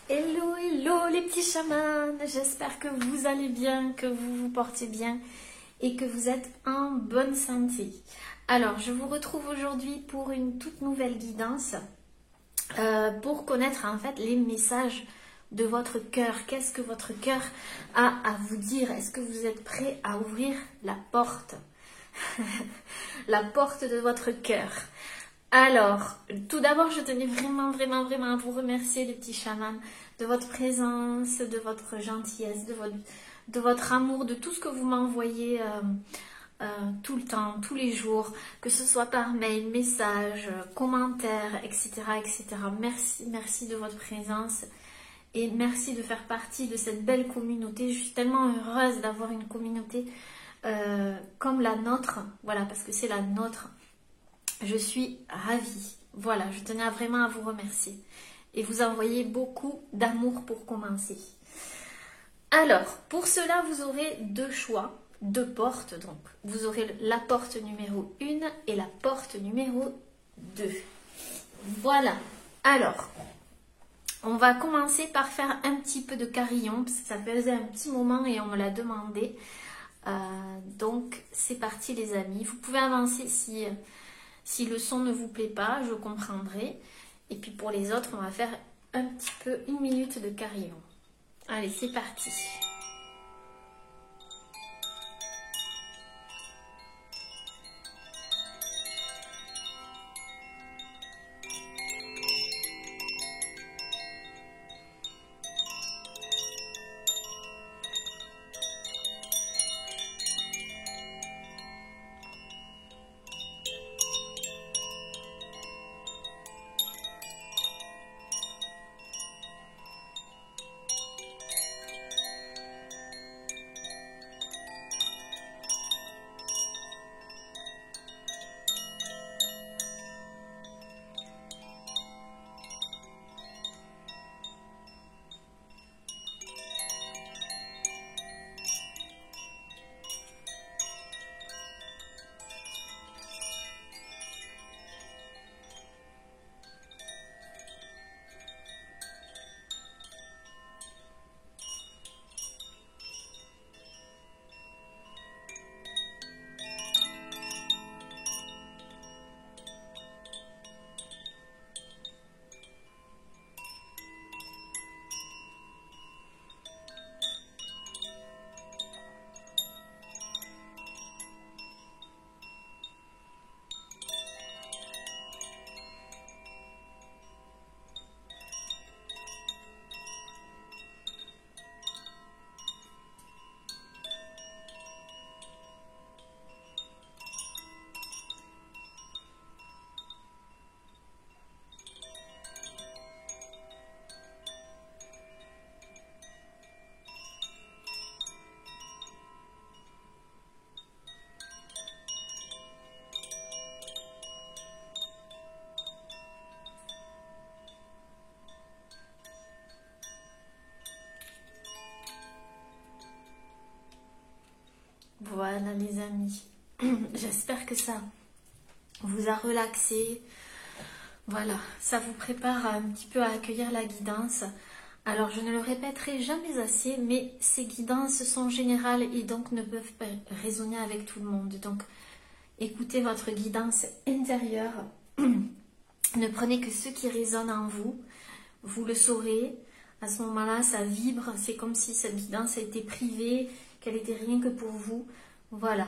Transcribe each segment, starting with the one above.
Hello, hello les petits chamans, j'espère que vous allez bien, que vous vous portez bien et que vous êtes en bonne santé. Alors, je vous retrouve aujourd'hui pour une toute nouvelle guidance pour connaître en fait les messages de votre cœur. Qu'est-ce que votre cœur a à vous dire? Est-ce que vous êtes prêt à ouvrir la porte? La porte de votre cœur. Alors, tout d'abord, je tenais vraiment à vous remercier, les petits chamans, de votre présence, de votre gentillesse, de votre amour, de tout ce que vous m'envoyez tout le temps, tous les jours, que ce soit par mail, message, commentaires, etc., etc. Merci de votre présence et merci de faire partie de cette belle communauté. Je suis tellement heureuse d'avoir une communauté comme la nôtre, voilà, parce que c'est la nôtre. Je suis ravie. Voilà, je tenais vraiment à vous remercier et vous envoyer beaucoup d'amour pour commencer. Alors, pour cela, vous aurez deux choix, deux portes. Donc, vous aurez la porte numéro 1 et la porte numéro 2. Voilà. Alors, on va commencer par faire un petit peu de carillon, parce que ça faisait un petit moment et on me l'a demandé. Donc, c'est parti les amis. Vous pouvez avancer si le son ne vous plaît pas, je comprendrai. Et puis pour les autres, on va faire un petit peu 1 minute de carillon. Allez, c'est parti. Voilà les amis, j'espère que ça vous a relaxé. Voilà, ça vous prépare un petit peu à accueillir la guidance. Alors je ne le répéterai jamais assez, mais ces guidances sont générales et donc ne peuvent pas résonner avec tout le monde. Donc écoutez votre guidance intérieure, ne prenez que ce qui résonne en vous, vous le saurez. À ce moment-là, ça vibre, c'est comme si cette guidance a été privée, qu'elle était rien que pour vous. Voilà.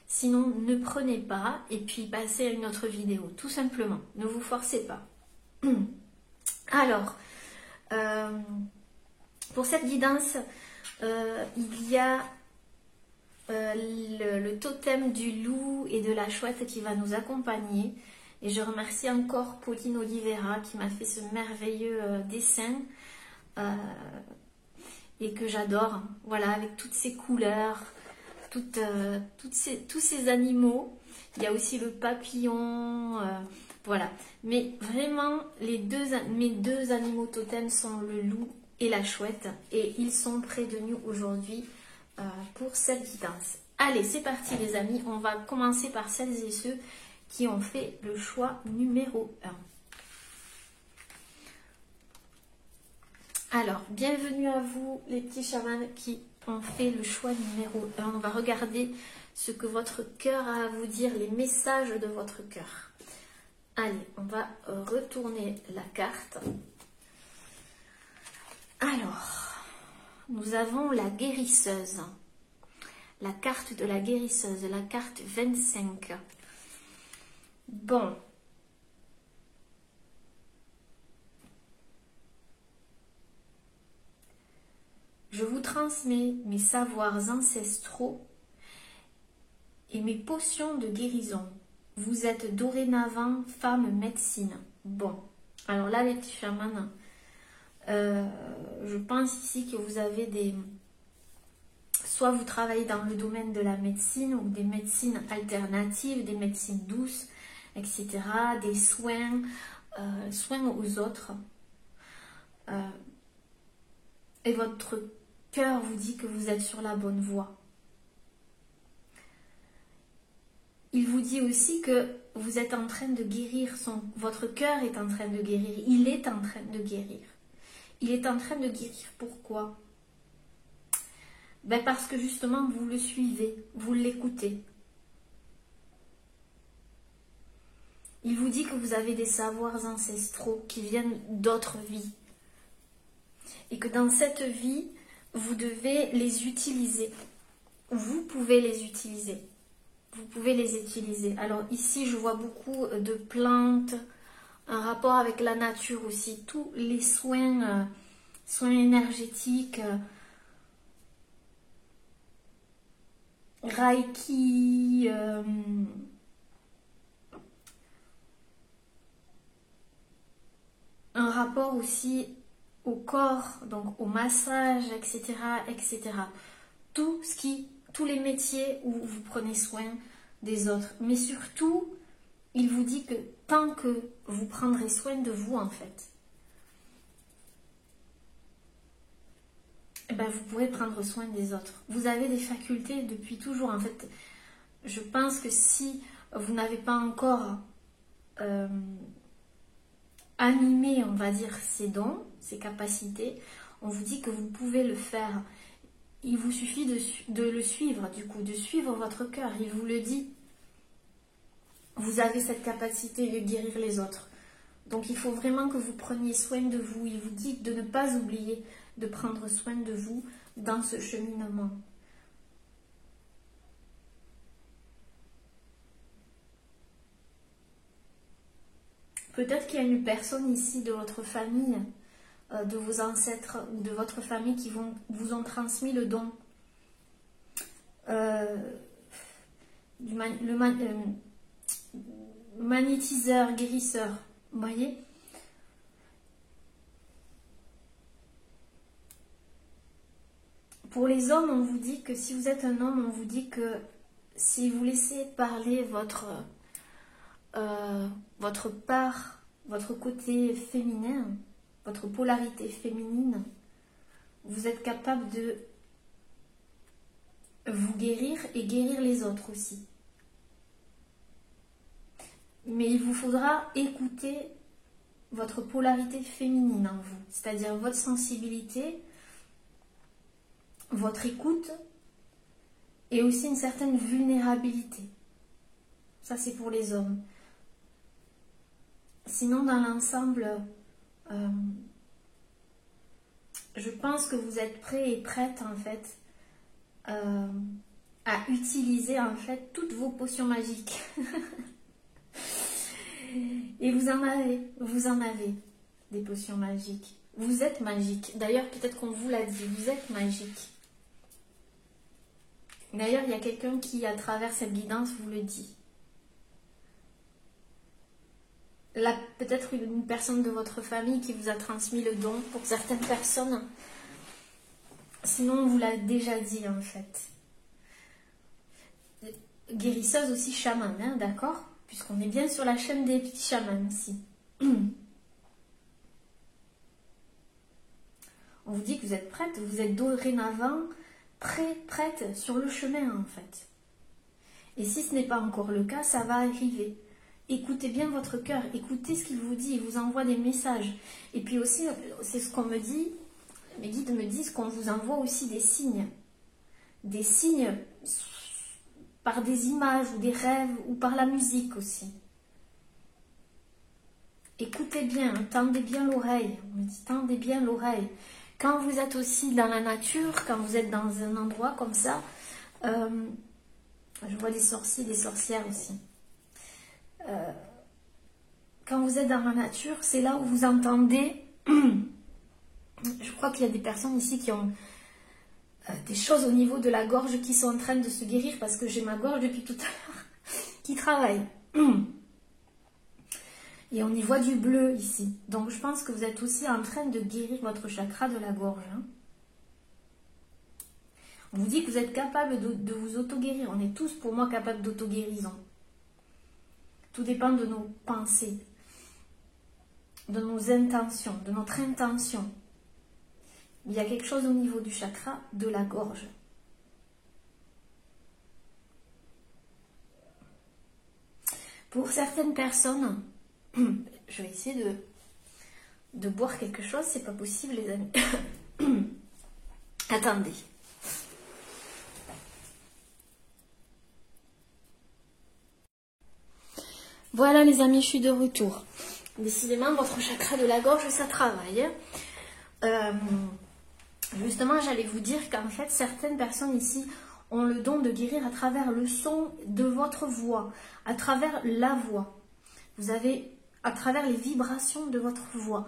Sinon, ne prenez pas et puis passez à une autre vidéo, tout simplement. Ne vous forcez pas. Alors, pour cette guidance, il y a le totem du loup et de la chouette qui va nous accompagner. Et je remercie encore Pauline Oliveira qui m'a fait ce merveilleux dessin. Et que j'adore, voilà, avec toutes ces couleurs, tous ces animaux. Il y a aussi le papillon, voilà. Mais vraiment, mes deux animaux totems sont le loup et la chouette. Et ils sont près de nous aujourd'hui pour cette guidance. Allez, c'est parti les amis, on va commencer par celles et ceux qui ont fait le choix numéro 1. Alors, bienvenue à vous les petits chamans qui ont fait le choix numéro 1. On va regarder ce que votre cœur a à vous dire, les messages de votre cœur. Allez, on va retourner la carte. Alors, nous avons la guérisseuse. La carte de la guérisseuse, la carte 25. Bon. Je vous transmets mes savoirs ancestraux et mes potions de guérison. Vous êtes dorénavant femme médecine. Bon, alors là les petits chamans, je pense ici que vous avez des... Soit vous travaillez dans le domaine de la médecine ou des médecines alternatives, des médecines douces, etc. Des soins, soins aux autres. Et votre cœur vous dit que vous êtes sur la bonne voie. Il vous dit aussi que vous êtes en train de guérir, votre cœur est en train de guérir, il est en train de guérir. Il est en train de guérir, pourquoi? Ben parce que justement vous le suivez, vous l'écoutez. Il vous dit que vous avez des savoirs ancestraux qui viennent d'autres vies. Et que dans cette vie, vous devez les utiliser. Vous pouvez les utiliser. Vous pouvez les utiliser. Alors ici, je vois beaucoup de plantes, un rapport avec la nature aussi. Tous les soins, soins énergétiques, Reiki, un rapport aussi au corps, donc au massage, etc., etc. Tous les métiers où vous prenez soin des autres. Mais surtout, il vous dit que tant que vous prendrez soin de vous, en fait, eh ben, vous pourrez prendre soin des autres. Vous avez des facultés depuis toujours. En fait, je pense que si vous n'avez pas encore animé, on va dire, ces dons, ces capacités, on vous dit que vous pouvez le faire. Il vous suffit de le suivre, du coup, de suivre votre cœur. Il vous le dit. Vous avez cette capacité de guérir les autres. Donc, il faut vraiment que vous preniez soin de vous. Il vous dit de ne pas oublier de prendre soin de vous dans ce cheminement. Peut-être qu'il y a une personne ici de votre famille, de vos ancêtres ou de votre famille qui vous ont transmis le don. Magnétiseur, guérisseur, vous voyez? Pour les hommes, on vous dit que si vous êtes un homme, on vous dit que si vous laissez parler votre part, votre côté féminin, votre polarité féminine, vous êtes capable de vous guérir et guérir les autres aussi. Mais il vous faudra écouter votre polarité féminine en vous, c'est-à-dire votre sensibilité, votre écoute et aussi une certaine vulnérabilité. Ça, c'est pour les hommes. Sinon, dans l'ensemble, je pense que vous êtes prêts et prêtes, en fait, à utiliser, en fait, toutes vos potions magiques. Et vous en avez des potions magiques. Vous êtes magique. D'ailleurs, peut-être qu'on vous l'a dit, vous êtes magique. D'ailleurs, il y a quelqu'un qui, à travers cette guidance, vous le dit. Là, peut-être une personne de votre famille qui vous a transmis le don pour certaines personnes. Sinon, on vous l'a déjà dit, en fait. Guérisseuse aussi chamane, hein, d'accord? Puisqu'on est bien sur la chaîne des petits chamans ici. On vous dit que vous êtes prête, vous êtes dorénavant prête sur le chemin, en fait. Et si ce n'est pas encore le cas, ça va arriver. Écoutez bien votre cœur, écoutez ce qu'il vous dit, il vous envoie des messages. Et puis aussi, c'est ce qu'on me dit, mes guides me disent qu'on vous envoie aussi des signes. Des signes par des images ou des rêves ou par la musique aussi. Écoutez bien, tendez bien l'oreille. On me dit tendez bien l'oreille. Quand vous êtes aussi dans la nature, quand vous êtes dans un endroit comme ça, je vois des sorciers, des sorcières aussi. Quand vous êtes dans la nature, c'est là où vous entendez. Je crois qu'il y a des personnes ici qui ont des choses au niveau de la gorge qui sont en train de se guérir parce que j'ai ma gorge depuis tout à l'heure qui travaille. Et on y voit du bleu ici. Donc je pense que vous êtes aussi en train de guérir votre chakra de la gorge. Hein. On vous dit que vous êtes capable de vous auto-guérir. On est tous pour moi capables d'auto-guérison. Tout dépend de nos pensées, de nos intentions, de notre intention. Il y a quelque chose au niveau du chakra de la gorge. Pour certaines personnes, je vais essayer de boire quelque chose, c'est pas possible les amis. Attendez. Voilà les amis, je suis de retour. Décidément, votre chakra de la gorge, ça travaille. Justement, j'allais vous dire qu'en fait, certaines personnes ici ont le don de guérir à travers le son de votre voix, à travers la voix. Vous avez à travers les vibrations de votre voix.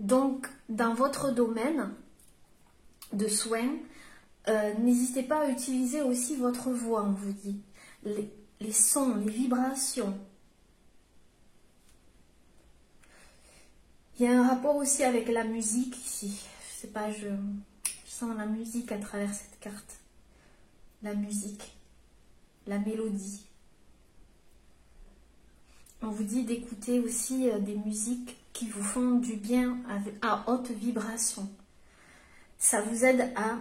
Donc, dans votre domaine de soins, n'hésitez pas à utiliser aussi votre voix, on vous dit. Les sons, les vibrations. Il y a un rapport aussi avec la musique ici. Je sais pas, je sens la musique à travers cette carte. La musique, la mélodie. On vous dit d'écouter aussi des musiques qui vous font du bien à haute vibration. Ça vous aide à,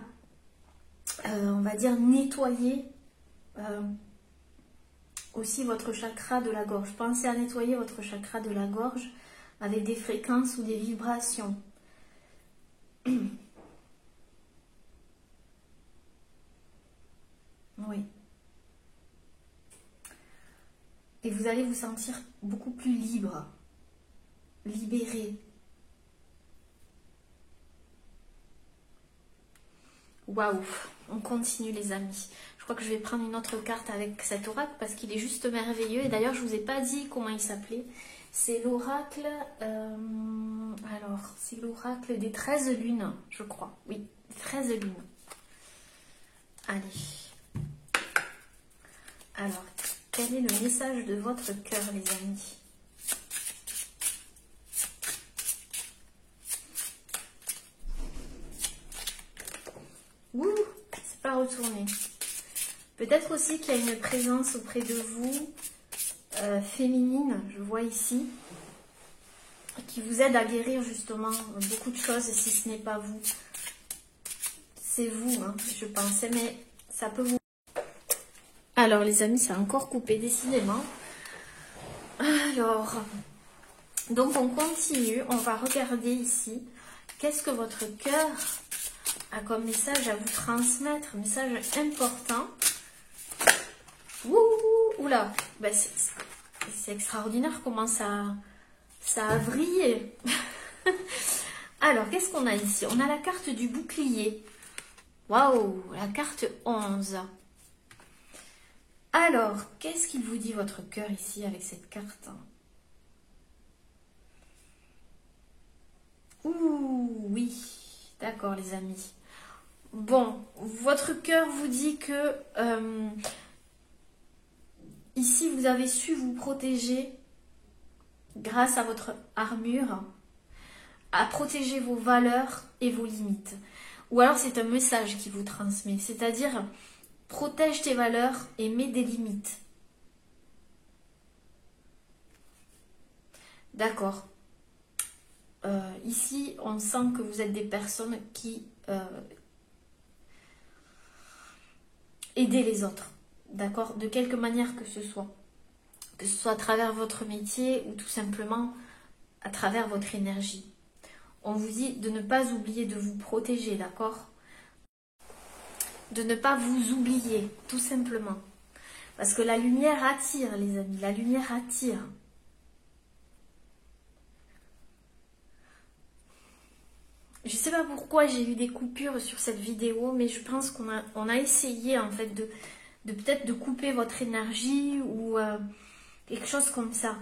on va dire, nettoyer aussi votre chakra de la gorge. Pensez à nettoyer votre chakra de la gorge avec des fréquences ou des vibrations. Oui. Et vous allez vous sentir beaucoup plus libre, libéré. Waouh, on continue les amis. Je crois que je vais prendre une autre carte avec cet oracle parce qu'il est juste merveilleux. Et d'ailleurs, je ne vous ai pas dit comment il s'appelait. C'est l'oracle, alors, c'est l'oracle des 13 lunes, je crois. Oui, 13 lunes. Allez. Alors, quel est le message de votre cœur, les amis? Ouh, c'est pas retourné. Peut-être aussi qu'il y a une présence auprès de vous, féminine, je vois ici, qui vous aide à guérir justement beaucoup de choses, si ce n'est pas vous. C'est vous, hein, je pensais, mais ça peut vous... Alors les amis, ça a encore coupé, décidément. Alors, donc on continue, on va regarder ici, qu'est-ce que votre cœur a comme message à vous transmettre, message important. Ouh, oula, ben c'est extraordinaire comment ça a vrillé. Alors, qu'est-ce qu'on a ici? On a la carte du bouclier. Waouh, la carte 11. Alors, qu'est-ce qu'il vous dit votre cœur ici avec cette carte? Ouh, oui, d'accord les amis. Bon, votre cœur vous dit que ici vous avez su vous protéger grâce à votre armure, à protéger vos valeurs et vos limites. Ou alors c'est un message qui vous transmet, c'est-à-dire protège tes valeurs et mets des limites. D'accord. Ici, on sent que vous êtes des personnes qui aidez les autres, d'accord, de quelque manière que ce soit à travers votre métier ou tout simplement à travers votre énergie. On vous dit de ne pas oublier de vous protéger, d'accord? De ne pas vous oublier, tout simplement. Parce que la lumière attire, les amis, la lumière attire. Je ne sais pas pourquoi j'ai eu des coupures sur cette vidéo, mais je pense qu'on a essayé en fait de peut-être de couper votre énergie ou quelque chose comme ça.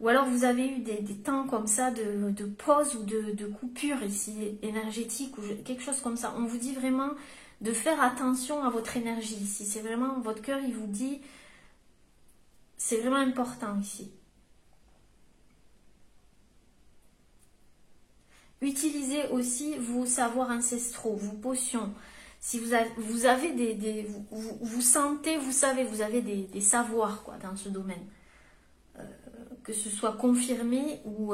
Ou alors vous avez eu des temps comme ça de pause ou de coupure ici énergétique ou quelque chose comme ça. On vous dit vraiment de faire attention à votre énergie ici. C'est vraiment, votre cœur il vous dit, c'est vraiment important ici. Utilisez aussi vos savoirs ancestraux, vos potions. Si vous avez vous sentez, vous savez, vous avez des savoirs quoi, dans ce domaine. Que ce soit confirmé ou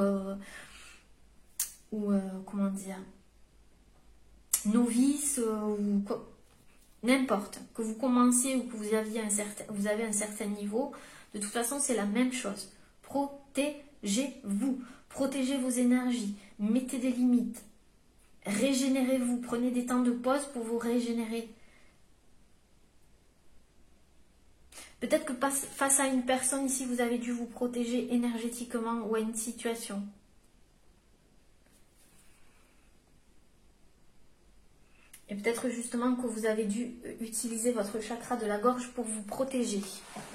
comment dire, novice ou n'importe. Que vous commenciez ou que vous avez un certain niveau, de toute façon c'est la même chose. Protégez-vous, protégez vos énergies, mettez des limites, régénérez-vous, prenez des temps de pause pour vous régénérer. Peut-être que face à une personne ici, vous avez dû vous protéger énergétiquement ou à une situation. Et peut-être justement que vous avez dû utiliser votre chakra de la gorge pour vous protéger.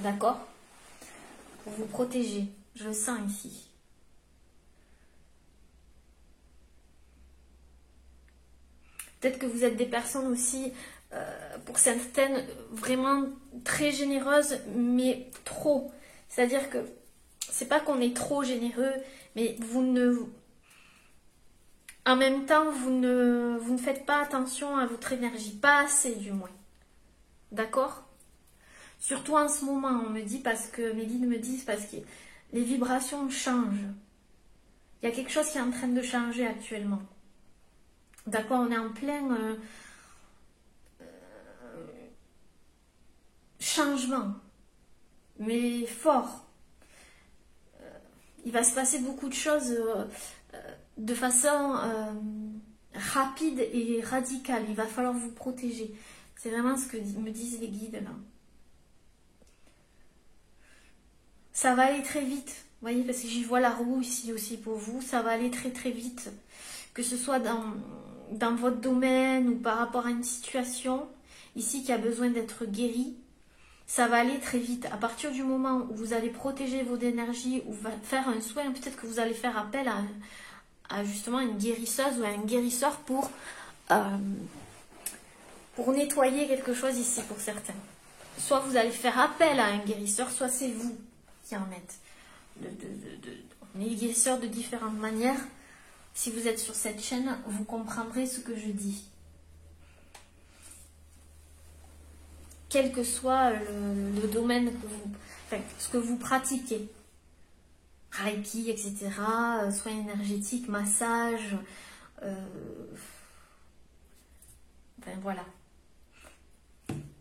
D'accord? Pour vous protéger. Je le sens ici. Peut-être que vous êtes des personnes aussi, pour certaines, vraiment très généreuses, mais trop. C'est-à-dire que c'est pas qu'on est trop généreux, mais en même temps, vous ne faites pas attention à votre énergie. Pas assez, du moins. D'accord? Surtout en ce moment, on me dit, parce que mes guides me disent, parce que les vibrations changent. Il y a quelque chose qui est en train de changer actuellement. D'accord, on est en plein changement, mais fort. Il va se passer beaucoup de choses de façon rapide et radicale. Il va falloir vous protéger. C'est vraiment ce que me disent les guides là. Ça va aller très vite. Vous voyez, parce que j'y vois la roue ici aussi pour vous. Ça va aller très très vite. Que ce soit dans votre domaine ou par rapport à une situation ici qui a besoin d'être guérie, ça va aller très vite. À partir du moment où vous allez protéger votre énergie ou faire un soin, peut-être que vous allez faire appel à justement une guérisseuse ou à un guérisseur pour nettoyer quelque chose ici pour certains. Soit vous allez faire appel à un guérisseur, soit c'est vous qui en êtes. On est guérisseur de différentes manières. Si vous êtes sur cette chaîne, vous comprendrez ce que je dis. Quel que soit le domaine ce que vous pratiquez. Reiki, etc. Soins énergétiques, massage. Voilà.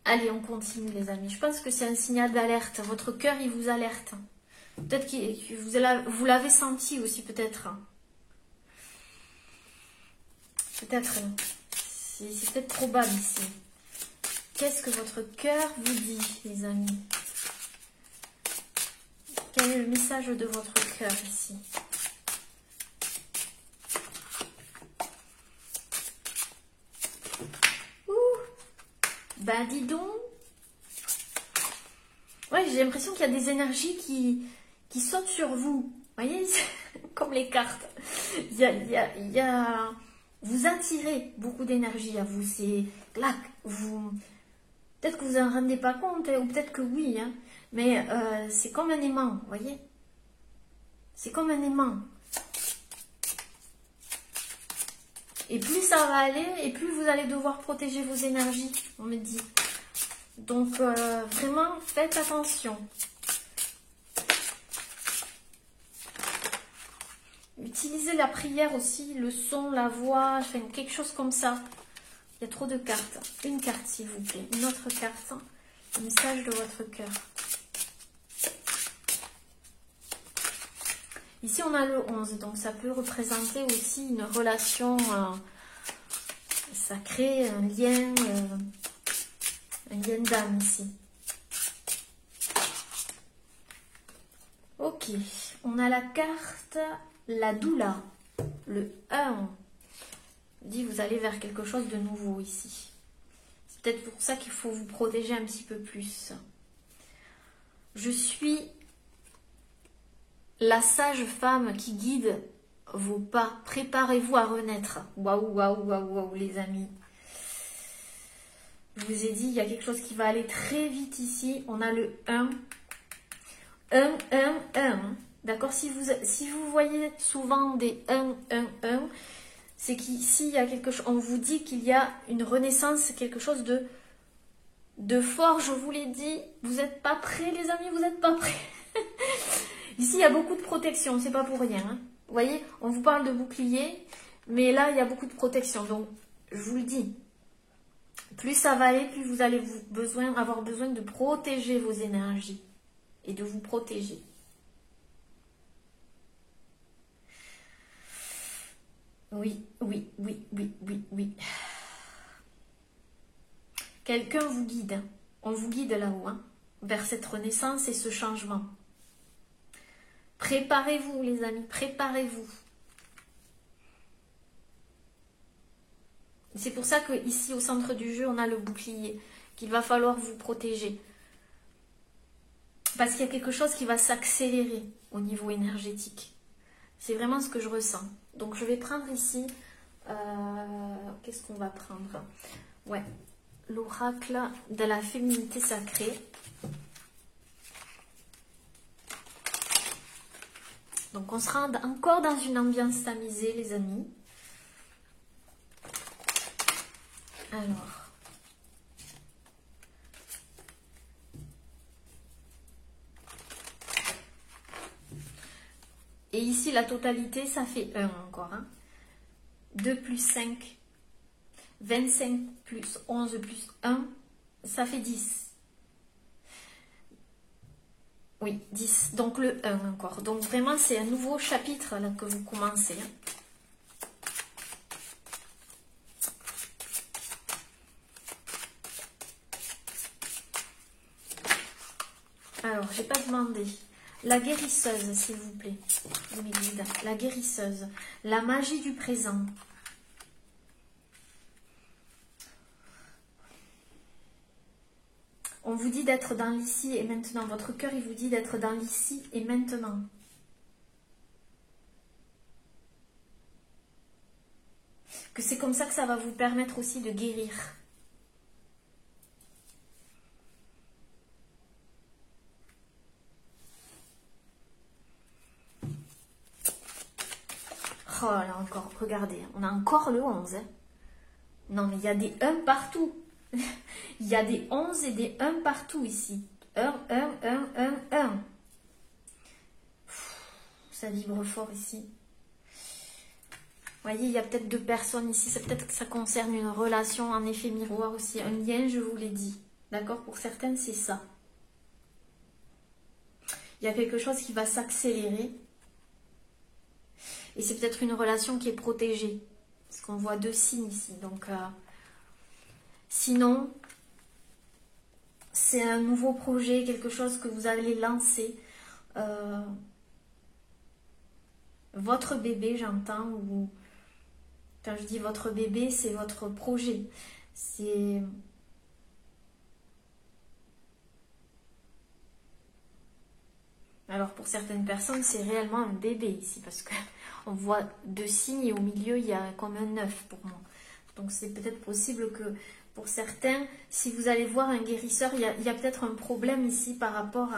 Allez, on continue les amis. Je pense que c'est un signal d'alerte. Votre cœur, il vous alerte. Peut-être que vous l'avez senti aussi, peut-être. Peut-être, c'est peut-être probable ici. Qu'est-ce que votre cœur vous dit, les amis? Quel est le message de votre cœur ici? Ouh, ben dis donc. Ouais, j'ai l'impression qu'il y a des énergies qui sautent sur vous. Vous voyez, comme les cartes. Il y a vous attirez beaucoup d'énergie à vous. C'est là, peut-être que vous en rendez pas compte, ou peut-être que oui, hein, mais c'est comme un aimant, vous voyez. C'est comme un aimant. Et plus ça va aller, et plus vous allez devoir protéger vos énergies, on me dit. Donc, vraiment, faites attention. Utilisez la prière aussi, le son, la voix, enfin, quelque chose comme ça. Il y a trop de cartes. Une carte, s'il vous plaît. Une autre carte. Le message de votre cœur. Ici, on a le 11, donc ça peut représenter aussi une relation sacrée, un lien d'âme ici. Ok, on a la carte, la doula, le 1. Dit vous allez vers quelque chose de nouveau ici. C'est peut-être pour ça qu'il faut vous protéger un petit peu plus. Je suis la sage femme qui guide vos pas. Préparez-vous à renaître. Waouh, waouh, waouh, waouh, les amis. Je vous ai dit, il y a quelque chose qui va aller très vite ici. On a le 1. 1, 1, 1. D'accord, si vous voyez souvent des 1, 1, 1, c'est qu'ici, il y a quelque chose. On vous dit qu'il y a une renaissance, quelque chose de fort. Je vous l'ai dit. Vous n'êtes pas prêts, les amis, vous n'êtes pas prêts. Ici, il y a beaucoup de protection, c'est pas pour rien. Hein. Vous voyez, on vous parle de bouclier, mais là, il y a beaucoup de protection. Donc, je vous le dis, plus ça va aller, plus vous allez avoir besoin de protéger vos énergies et de vous protéger. Oui, oui, oui, oui, oui, oui. Quelqu'un vous guide. On vous guide là-haut, hein, vers cette renaissance et ce changement. Préparez-vous, les amis, préparez-vous. C'est pour ça qu'ici, au centre du jeu, on a le bouclier, qu'il va falloir vous protéger. Parce qu'il y a quelque chose qui va s'accélérer au niveau énergétique. C'est vraiment ce que je ressens. Donc, je vais prendre ici... Qu'est-ce qu'on va prendre? Ouais, l'oracle de la féminité sacrée. Donc, on sera encore dans une ambiance tamisée, les amis. Alors... Et ici, la totalité, ça fait 1 encore. Hein. 2 plus 5, 25 plus 11 plus 1, ça fait 10. Oui, 10. Donc le 1 encore. Donc vraiment, c'est un nouveau chapitre là, que vous commencez. Hein. Alors, j'ai pas demandé. La guérisseuse, s'il vous plaît. Mes guides. La guérisseuse. La magie du présent. On vous dit d'être dans l'ici et maintenant. Votre cœur, il vous dit d'être dans l'ici et maintenant. Que c'est comme ça que ça va vous permettre aussi de guérir. Oh là encore, regardez, on a encore le 11. Hein. Non mais il y a des 1 partout. Il y a des 11 et des 1 partout ici. 1, 1, 1, 1, 1. Ça vibre fort ici. Vous voyez, il y a peut-être 2 personnes ici. C'est peut-être que ça concerne une relation en effet miroir aussi. Un lien, je vous l'ai dit. D'accord? Pour certaines, c'est ça. Il y a quelque chose qui va s'accélérer. Et c'est peut-être une relation qui est protégée. Parce qu'on voit 2 signes ici. Donc, sinon, c'est un nouveau projet, quelque chose que vous allez lancer. Votre bébé, j'entends, ou quand je dis votre bébé, c'est votre projet. C'est... Alors, pour certaines personnes, c'est réellement un bébé ici, parce que on voit 2 signes et au milieu, il y a comme un 9 pour moi. Donc, c'est peut-être possible que pour certains, si vous allez voir un guérisseur, il y a peut-être un problème ici par rapport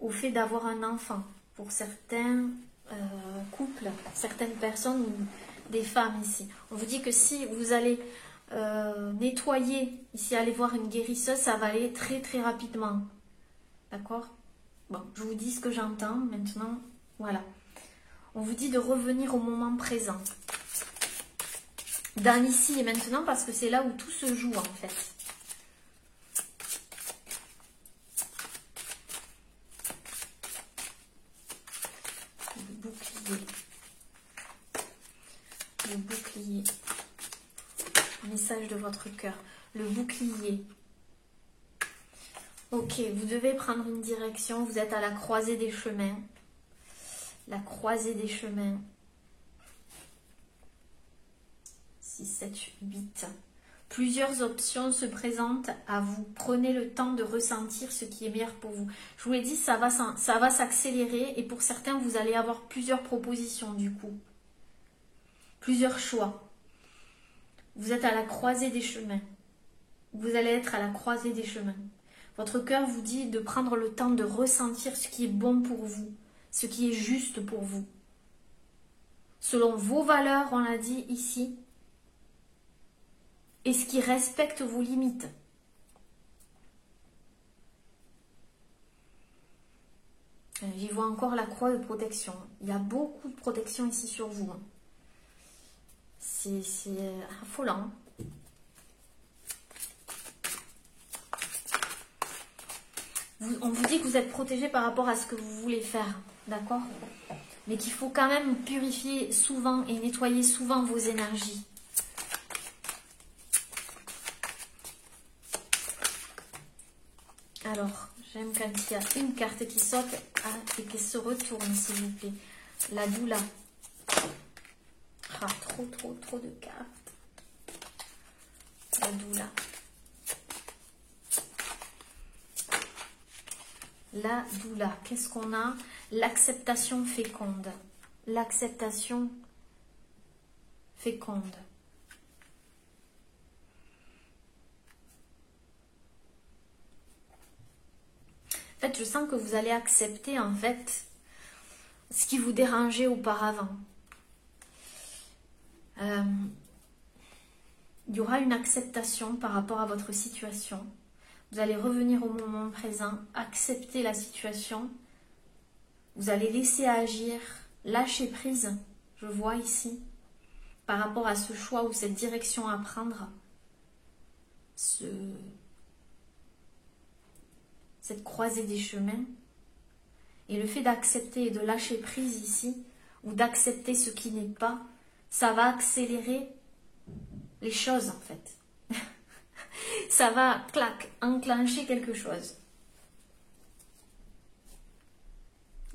au fait d'avoir un enfant. Pour certains couples, certaines personnes ou des femmes ici. On vous dit que si vous allez nettoyer, ici, aller voir une guérisseuse, ça va aller très très rapidement. D'accord ? Bon, je vous dis ce que j'entends maintenant. Voilà. On vous dit de revenir au moment présent. Dans l'ici et maintenant, parce que c'est là où tout se joue en fait. message de votre cœur. Le bouclier. Ok, vous devez prendre une direction. Vous êtes à la croisée des chemins. La croisée des chemins. 6, 7, 8. Plusieurs options se présentent à vous. Prenez le temps de ressentir ce qui est meilleur pour vous. Je vous l'ai dit, ça va s'accélérer et pour certains, vous allez avoir plusieurs propositions du coup. Plusieurs choix. Vous êtes à la croisée des chemins. Vous allez être à la croisée des chemins. Votre cœur vous dit de prendre le temps de ressentir ce qui est bon pour vous, ce qui est juste pour vous. Selon vos valeurs, on l'a dit ici, et ce qui respecte vos limites. J'y vois encore la croix de protection. Il y a beaucoup de protection ici sur vous. C'est affolant. On vous dit que vous êtes protégé par rapport à ce que vous voulez faire, d'accord? Mais qu'il faut quand même purifier souvent et nettoyer souvent vos énergies. Alors, j'aime quand il y a une carte qui saute et qui se retourne, s'il vous plaît. La doula. Ah, trop de cartes. La doula. La doula. Qu'est-ce qu'on a? L'acceptation féconde. L'acceptation féconde. En fait, je sens que vous allez accepter, en fait, ce qui vous dérangeait auparavant. Il y aura une acceptation par rapport à votre situation. Vous allez revenir au moment présent, accepter la situation. Vous allez laisser agir, lâcher prise, je vois ici, par rapport à ce choix ou cette direction à prendre. Cette croisée des chemins. Et le fait d'accepter et de lâcher prise ici, ou d'accepter ce qui n'est pas, ça va accélérer les choses en fait. Ça va, clac, enclencher quelque chose.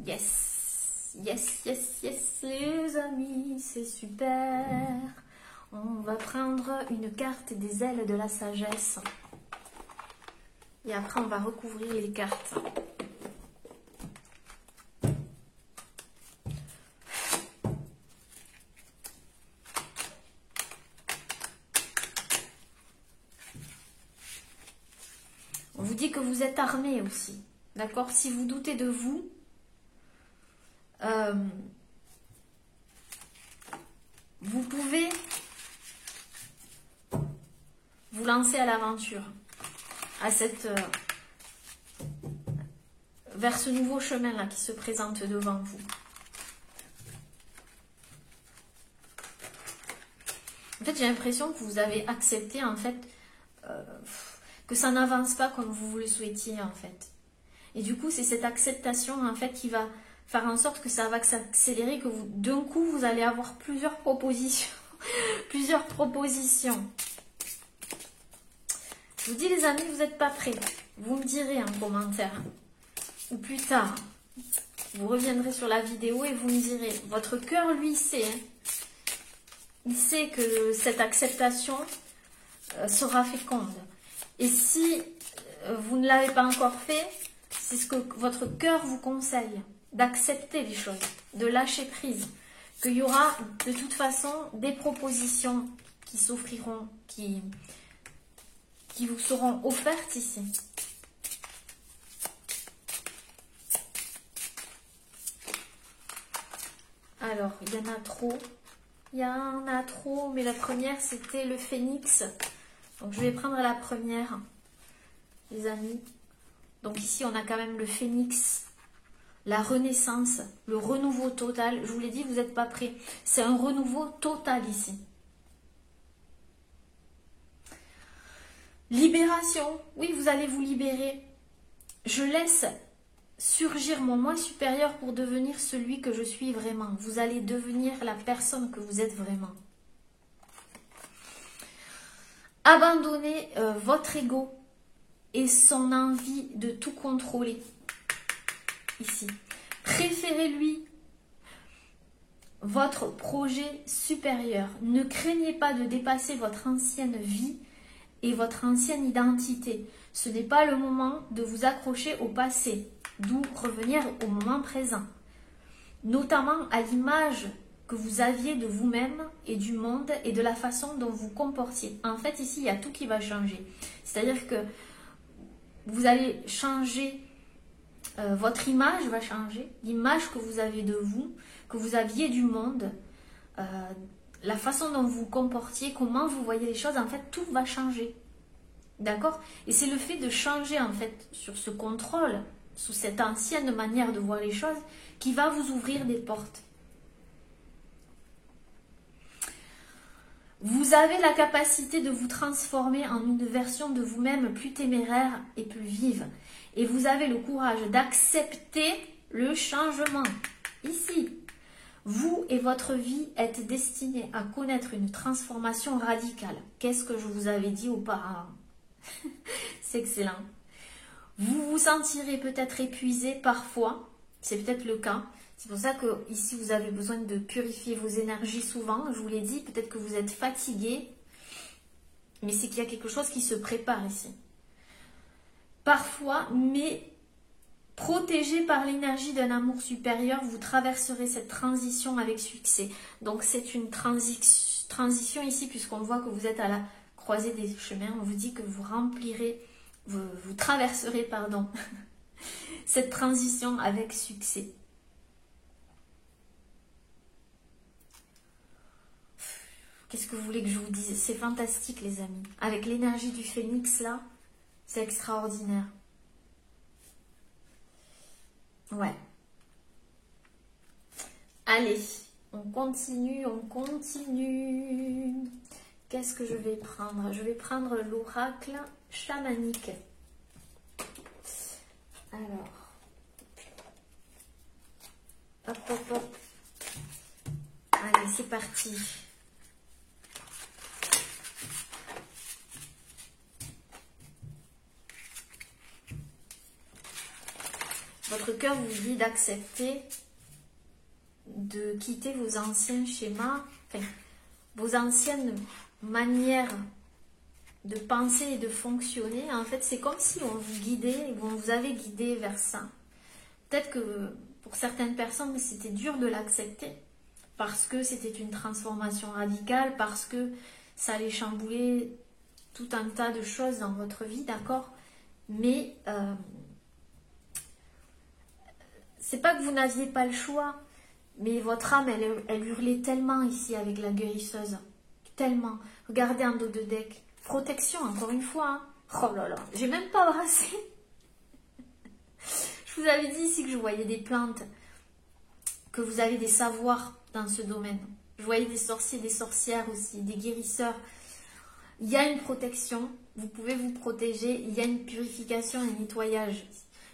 Yes, yes, yes, yes, les amis, c'est super. On va prendre une carte des ailes de la sagesse. Et après, on va recouvrir les cartes. On vous dit que vous êtes armé aussi. D'accord? Si vous doutez de vous, vous pouvez vous lancer à l'aventure. Vers ce nouveau chemin-là qui se présente devant vous. En fait, j'ai l'impression que vous avez accepté, en fait, que ça n'avance pas comme vous le souhaitiez, en fait. Et du coup, c'est cette acceptation, en fait, qui va faire en sorte que ça va s'accélérer, que d'un coup, vous allez avoir plusieurs propositions. Plusieurs propositions. Je vous dis, les amis, vous n'êtes pas prêts. Vous me direz en commentaire. Ou plus tard. Vous reviendrez sur la vidéo et vous me direz. Votre cœur, lui, il sait. Hein. Il sait que cette acceptation sera féconde. Et si vous ne l'avez pas encore fait, c'est ce que votre cœur vous conseille. D'accepter les choses. De lâcher prise. Qu'il y aura de toute façon des propositions qui s'offriront, qui vous seront offertes ici. Alors, il y en a trop. Il y en a trop, mais la première, c'était le phénix. Donc, je vais prendre la première, les amis. Donc, ici, on a quand même le phénix, la renaissance, le renouveau total. Je vous l'ai dit, vous n'êtes pas prêts. C'est un renouveau total ici. Libération. Oui, vous allez vous libérer. Je laisse surgir mon moi supérieur pour devenir celui que je suis vraiment. Vous allez devenir la personne que vous êtes vraiment. Abandonnez votre ego et son envie de tout contrôler. Ici. Préférez-lui votre projet supérieur. Ne craignez pas de dépasser votre ancienne vie et votre ancienne identité. Ce n'est pas le moment de vous accrocher au passé, d'où revenir au moment présent. Notamment à l'image que vous aviez de vous-même et du monde et de la façon dont vous comportiez. En fait, ici, il y a tout qui va changer. C'est-à-dire que vous allez changer, votre image va changer, l'image que vous avez de vous, que vous aviez du monde, la façon dont vous vous comportiez, comment vous voyez les choses, en fait, tout va changer. D'accord? Et c'est le fait de changer, en fait, sur ce contrôle, sous cette ancienne manière de voir les choses, qui va vous ouvrir des portes. Vous avez la capacité de vous transformer en une version de vous-même plus téméraire et plus vive. Et vous avez le courage d'accepter le changement. Ici, vous et votre vie êtes destinés à connaître une transformation radicale. Qu'est-ce que je vous avais dit auparavant? C'est excellent. Vous vous sentirez peut-être épuisé parfois, c'est peut-être le cas. C'est pour ça que ici vous avez besoin de purifier vos énergies souvent. Je vous l'ai dit, peut-être que vous êtes fatigué, mais c'est qu'il y a quelque chose qui se prépare ici. Parfois, mais protégé par l'énergie d'un amour supérieur, vous traverserez cette transition avec succès. Donc c'est une transition ici, puisqu'on voit que vous êtes à la croisée des chemins. On vous dit que vous remplirez, vous traverserez, pardon, cette transition avec succès. Qu'est-ce que vous voulez que je vous dise? C'est fantastique, les amis. Avec l'énergie du phénix, là, c'est extraordinaire. Ouais. Allez, on continue, on continue. Qu'est-ce que je vais prendre? Je vais prendre l'oracle chamanique. Alors. Hop, hop, hop. Allez, c'est parti. Votre cœur vous dit d'accepter de quitter vos anciens schémas, enfin, vos anciennes manières de penser et de fonctionner. En fait, c'est comme si on vous guidait, on vous avait guidé vers ça. Peut-être que pour certaines personnes, c'était dur de l'accepter parce que c'était une transformation radicale, parce que ça allait chambouler tout un tas de choses dans votre vie, d'accord? Mais c'est pas que vous n'aviez pas le choix, mais votre âme, elle hurlait tellement ici avec la guérisseuse. Tellement. Regardez en dos de deck. Protection, encore une fois. Hein. Oh là là, j'ai même pas brassé. Je vous avais dit ici que je voyais des plantes, que vous avez des savoirs dans ce domaine. Je voyais des sorciers, des sorcières aussi, des guérisseurs. Il y a une protection, vous pouvez vous protéger, il y a une purification et un nettoyage.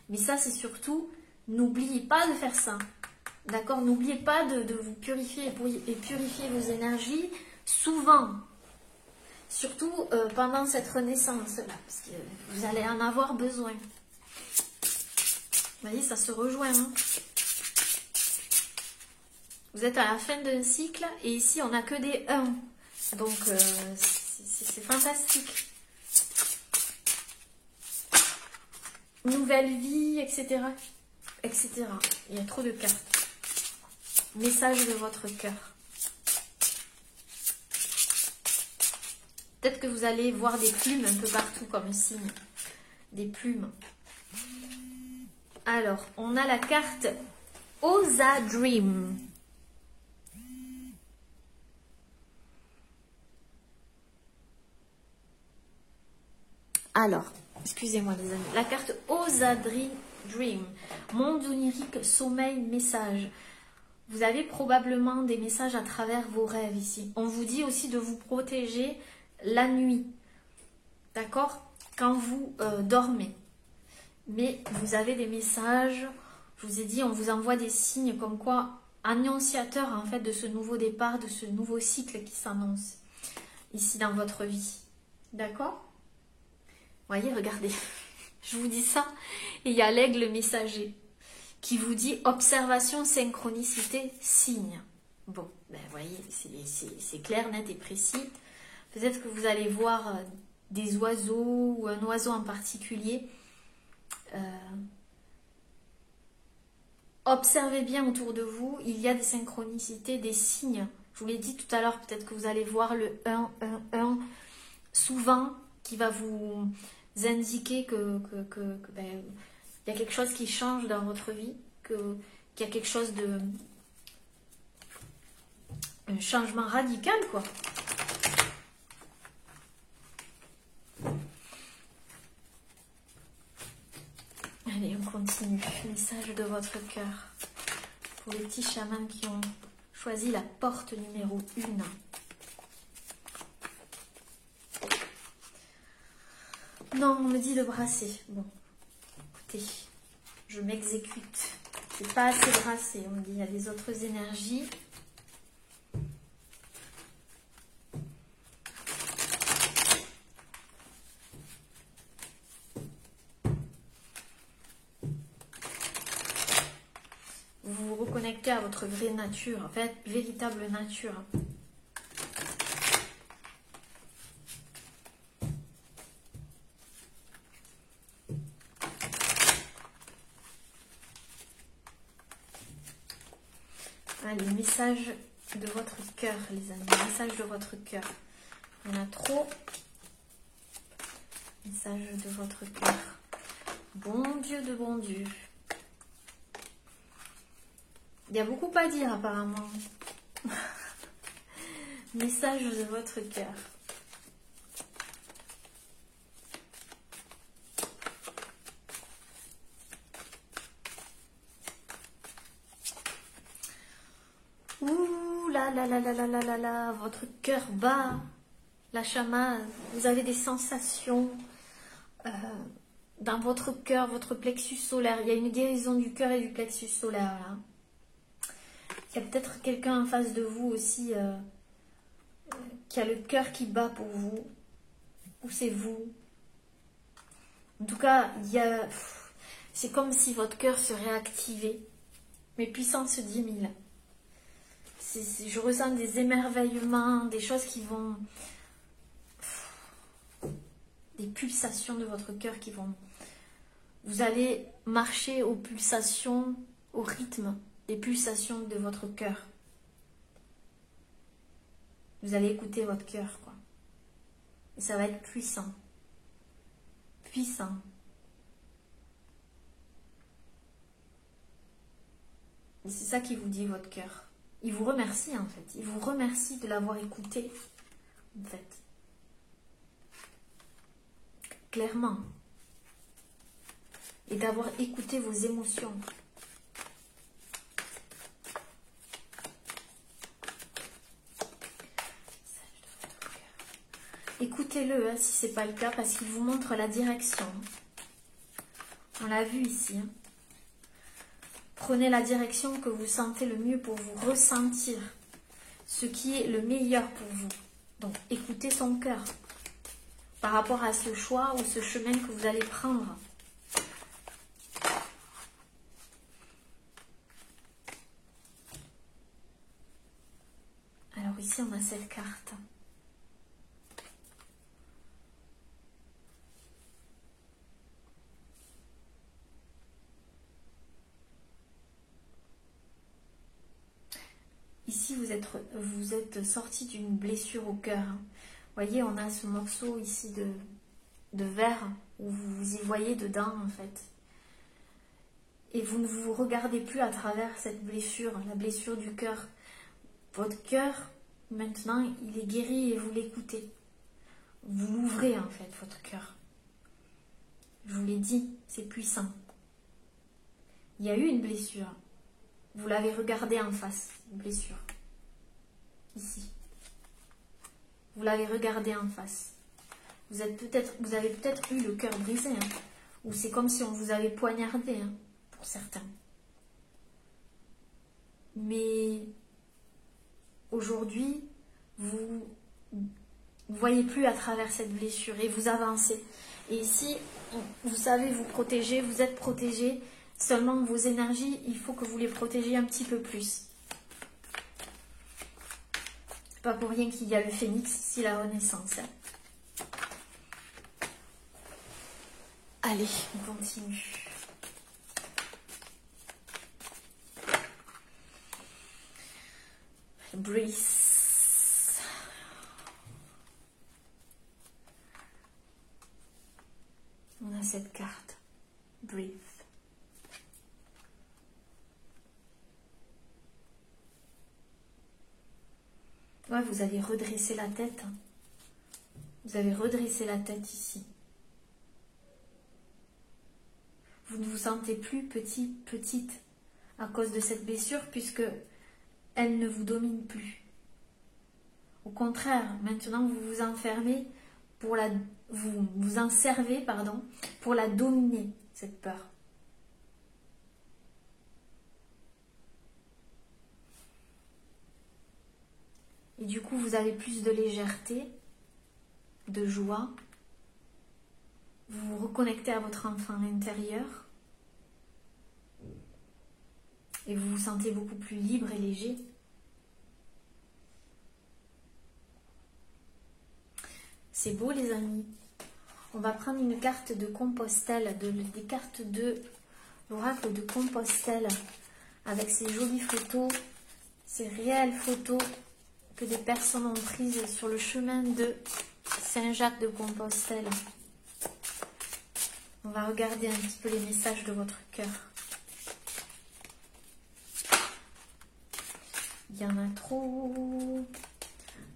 Mais ça, c'est surtout, n'oubliez pas de faire ça. D'accord? N'oubliez pas de vous purifier et purifier vos énergies souvent. Surtout pendant cette renaissance-là, parce que vous allez en avoir besoin. Vous voyez, ça se rejoint. Hein? Vous êtes à la fin d'un cycle et ici, on n'a que des 1. Donc, c'est fantastique. Nouvelle vie, etc. Etc. Il y a trop de cartes. Message de votre cœur. Peut-être que vous allez voir des plumes un peu partout comme signe. Des plumes. Alors, on a la carte Osa Dream. Alors, excusez-moi les amis. La carte Osa Dream. Monde onirique, sommeil, message. Vous avez probablement des messages à travers vos rêves ici. On vous dit aussi de vous protéger la nuit. D'accord? Quand vous dormez. Mais vous avez des messages. Je vous ai dit, on vous envoie des signes comme quoi, annonciateurs en fait de ce nouveau départ, de ce nouveau cycle qui s'annonce ici dans votre vie. D'accord? Voyez, regardez, je vous dis ça, et il y a l'aigle messager qui vous dit observation, synchronicité, signe. Bon, ben voyez, c'est clair, net et précis. Peut-être que vous allez voir des oiseaux ou un oiseau en particulier. Observez bien autour de vous, il y a des synchronicités, des signes. Je vous l'ai dit tout à l'heure, peut-être que vous allez voir le 1, 1, 1, souvent, qui va vous indiquer que ben, il y a quelque chose qui change dans votre vie, qu'il y a quelque chose de... un changement radical, quoi. Allez, on continue. Message de votre cœur. Pour les petits chamans qui ont choisi la porte numéro 1. Non, on me dit le brasser. Bon, écoutez, je m'exécute. C'est pas assez brassé. On me dit il y a des autres énergies. Vous vous reconnectez à votre vraie nature, en fait, véritable nature. Allez, message de votre cœur, les amis. Message de votre cœur. Il y en a trop. Message de votre cœur. Bon Dieu de bon Dieu. Il y a beaucoup à dire apparemment. Message de votre cœur. Ouh là là là là là là là là, votre cœur bat. La chamane, vous avez des sensations dans votre cœur, votre plexus solaire. Il y a une guérison du cœur et du plexus solaire là. Il y a peut-être quelqu'un en face de vous aussi qui a le cœur qui bat pour vous. Ou c'est vous. En tout cas, c'est comme si votre cœur se réactivait. Mais puissance 10 000. Je ressens des émerveillements, des choses qui vont... des pulsations de votre cœur qui vont... Vous allez marcher aux pulsations, au rythme des pulsations de votre cœur. Vous allez écouter votre cœur, quoi. Et ça va être puissant. Puissant. Et c'est ça qui vous dit votre cœur. Il vous remercie, en fait. Il vous remercie de l'avoir écouté, en fait. Clairement. Et d'avoir écouté vos émotions. Écoutez-le hein, si ce n'est pas le cas, parce qu'il vous montre la direction. On l'a vu ici. Hein. Prenez la direction que vous sentez le mieux pour vous ressentir ce qui est le meilleur pour vous. Donc, écoutez son cœur par rapport à ce choix ou ce chemin que vous allez prendre. Alors ici, on a cette carte. Ici, vous êtes sorti d'une blessure au cœur. Vous voyez, on a ce morceau ici de verre où vous y voyez dedans, en fait. Et vous ne vous regardez plus à travers cette blessure, la blessure du cœur. Votre cœur, maintenant, il est guéri et vous l'écoutez. Vous l'ouvrez, en fait, votre cœur. Je vous l'ai dit, c'est puissant. Il y a eu une blessure. Vous l'avez regardée en face, une blessure. Ici. Vous l'avez regardée en face. Vous avez peut-être eu le cœur brisé. Hein, ou c'est comme si on vous avait poignardé, hein, pour certains. Mais aujourd'hui, vous Vous ne voyez plus à travers cette blessure et vous avancez. Et ici, vous savez vous protéger, vous êtes protégé. Seulement vos énergies, il faut que vous les protégiez un petit peu plus. Pas pour rien qu'il y a le phénix, c'est la renaissance. Hein. Allez, on continue. Breathe. On a cette carte. Breathe. Ouais, vous avez redressé la tête. Vous avez redressé la tête ici. Vous ne vous sentez plus petite à cause de cette blessure puisque elle ne vous domine plus. Au contraire, maintenant vous vous enfermez pour vous en servez, pardon, pour la dominer, cette peur. Et du coup, vous avez plus de légèreté, de joie. Vous vous reconnectez à votre enfant intérieur. Et vous vous sentez beaucoup plus libre et léger. C'est beau les amis. On va prendre une carte de Compostelle, des cartes de l'oracle de Compostelle, avec ces jolies photos, ces réelles photos que des personnes ont prises sur le chemin de Saint-Jacques de Compostelle. On va regarder un petit peu les messages de votre cœur. Il y en a trop.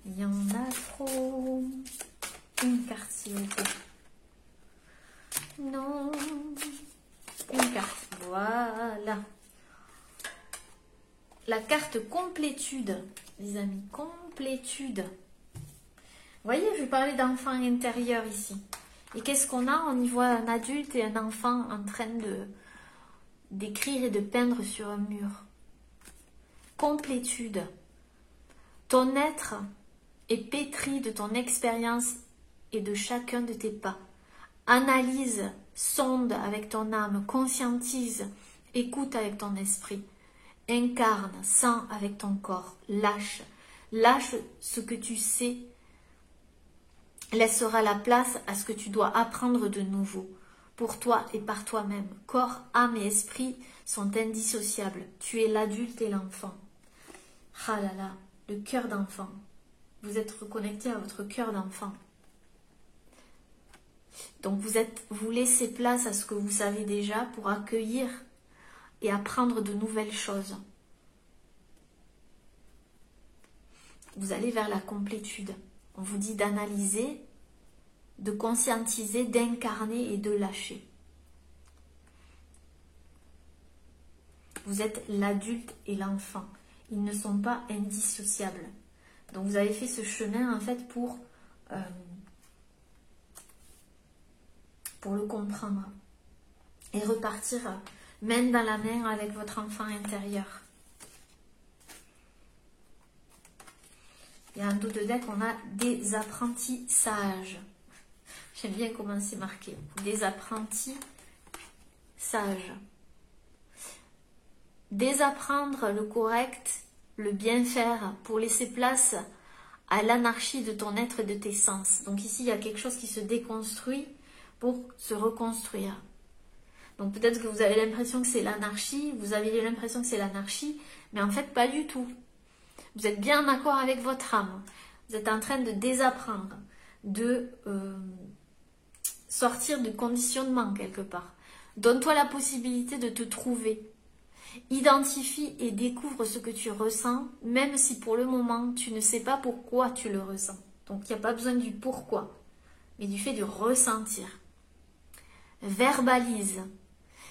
Il y en a trop. Une carte s'il vous plaît. Non. Une carte. Voilà. La carte complétude, les amis. Complétude. Vous voyez, je parlais d'enfant intérieur ici. Et qu'est-ce qu'on a? On y voit un adulte et un enfant en train d'écrire et de peindre sur un mur. Complétude. Ton être est pétri de ton expérience et de chacun de tes pas. Analyse, sonde avec ton âme, conscientise, écoute avec ton esprit. Incarne, sens avec ton corps, lâche. Lâche ce que tu sais. Laissera la place à ce que tu dois apprendre de nouveau. Pour toi et par toi-même. Corps, âme et esprit sont indissociables. Tu es l'adulte et l'enfant. Ah là là, le cœur d'enfant. Vous êtes reconnecté à votre cœur d'enfant. Donc vous laissez place à ce que vous savez déjà pour accueillir et apprendre de nouvelles choses. Vous allez vers la complétude. On vous dit d'analyser, de conscientiser, d'incarner et de lâcher. Vous êtes l'adulte et l'enfant. Ils ne sont pas indissociables. Donc vous avez fait ce chemin en fait pour le comprendre et repartir main dans la main avec votre enfant intérieur. Et en dos de deck, on a des apprentis sages. J'aime bien comment c'est marqué. Des apprentis sages. Désapprendre le correct, le bien faire pour laisser place à l'anarchie de ton être et de tes sens. Donc ici, il y a quelque chose qui se déconstruit pour se reconstruire. Donc peut-être que vous avez l'impression que c'est l'anarchie, vous avez l'impression que c'est l'anarchie, mais en fait pas du tout. Vous êtes bien en accord avec votre âme. Vous êtes en train de désapprendre, de sortir du conditionnement quelque part. Donne-toi la possibilité de te trouver. Identifie et découvre ce que tu ressens, même si pour le moment tu ne sais pas pourquoi tu le ressens. Donc il n'y a pas besoin du pourquoi, mais du fait de ressentir. Verbalise.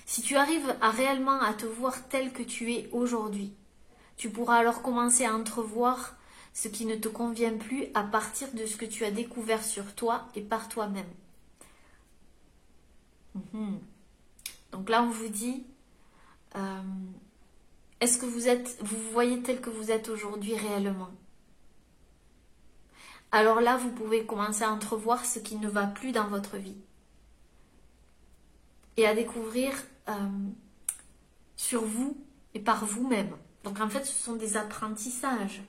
Si tu arrives réellement à te voir tel que tu es aujourd'hui, tu pourras alors commencer à entrevoir ce qui ne te convient plus à partir de ce que tu as découvert sur toi et par toi-même. Donc là, on vous dit, est-ce que vous voyez tel que vous êtes aujourd'hui réellement? alors là, vous pouvez commencer à entrevoir ce qui ne va plus dans votre vie. Et à découvrir sur vous et par vous-même. Donc en fait, ce sont des apprentissages.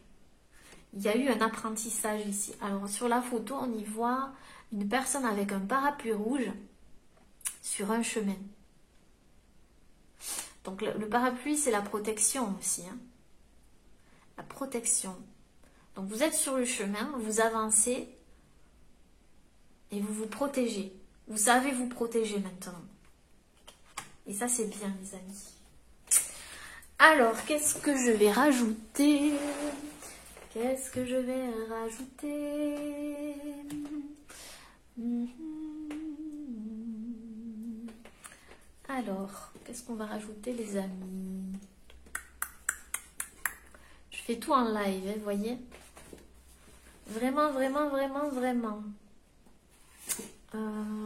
Il y a eu un apprentissage ici. Alors sur la photo, on y voit une personne avec un parapluie rouge sur un chemin. Donc le parapluie, c'est la protection aussi. Hein. La protection. Donc vous êtes sur le chemin, vous avancez et vous vous protégez. Vous savez vous protéger maintenant. Et ça, c'est bien, les amis. Alors, qu'est-ce que je vais rajouter? Qu'est-ce que je vais rajouter? Alors, qu'est-ce qu'on va rajouter, les amis? Je fais tout en live, vous voyez? Vraiment, vraiment, vraiment, vraiment.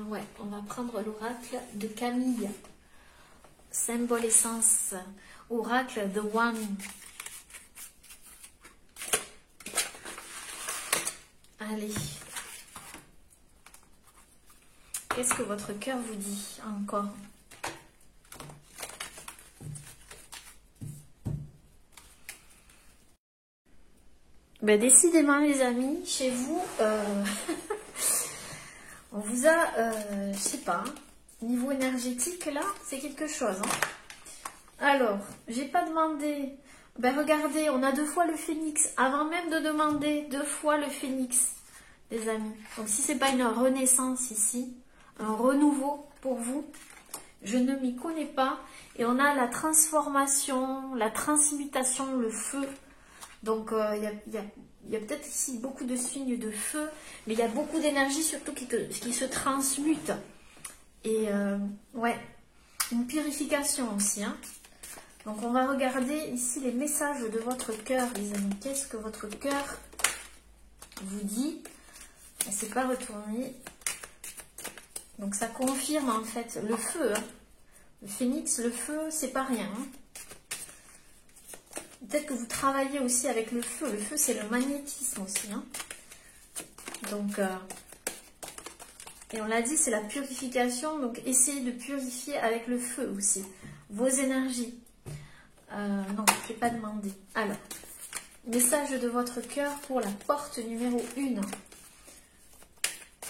Ouais, on va prendre l'oracle de Camille. Symbole essence. Oracle The One. Allez. Qu'est-ce que votre cœur vous dit encore? Ben, décidément, les amis, chez vous, on vous a, je sais pas, niveau énergétique, là, c'est quelque chose. Hein. Alors, j'ai pas demandé. Ben, regardez, on a 2 fois le phénix. Avant même de demander 2 fois le phénix, les amis. Donc, si c'est pas une renaissance ici, un renouveau pour vous, je ne m'y connais pas. Et on a la transformation, la transmutation, le feu. Donc, il y a peut-être ici beaucoup de signes de feu, mais il y a beaucoup d'énergie surtout qui se transmute. Et ouais, une purification aussi. Hein. Donc, on va regarder ici les messages de votre cœur, les amis. Qu'est-ce que votre cœur vous dit? Elle ne s'est pas retournée. Donc, ça confirme en fait le feu. Hein. Le phénix, le feu, c'est pas rien. Hein. Peut-être que vous travaillez aussi avec le feu. Le feu, c'est le magnétisme aussi. Hein. Donc, et on l'a dit, c'est la purification. Donc, essayez de purifier avec le feu aussi. Vos énergies. Non, je ne l'ai pas demandé. Alors, message de votre cœur pour la porte numéro 1.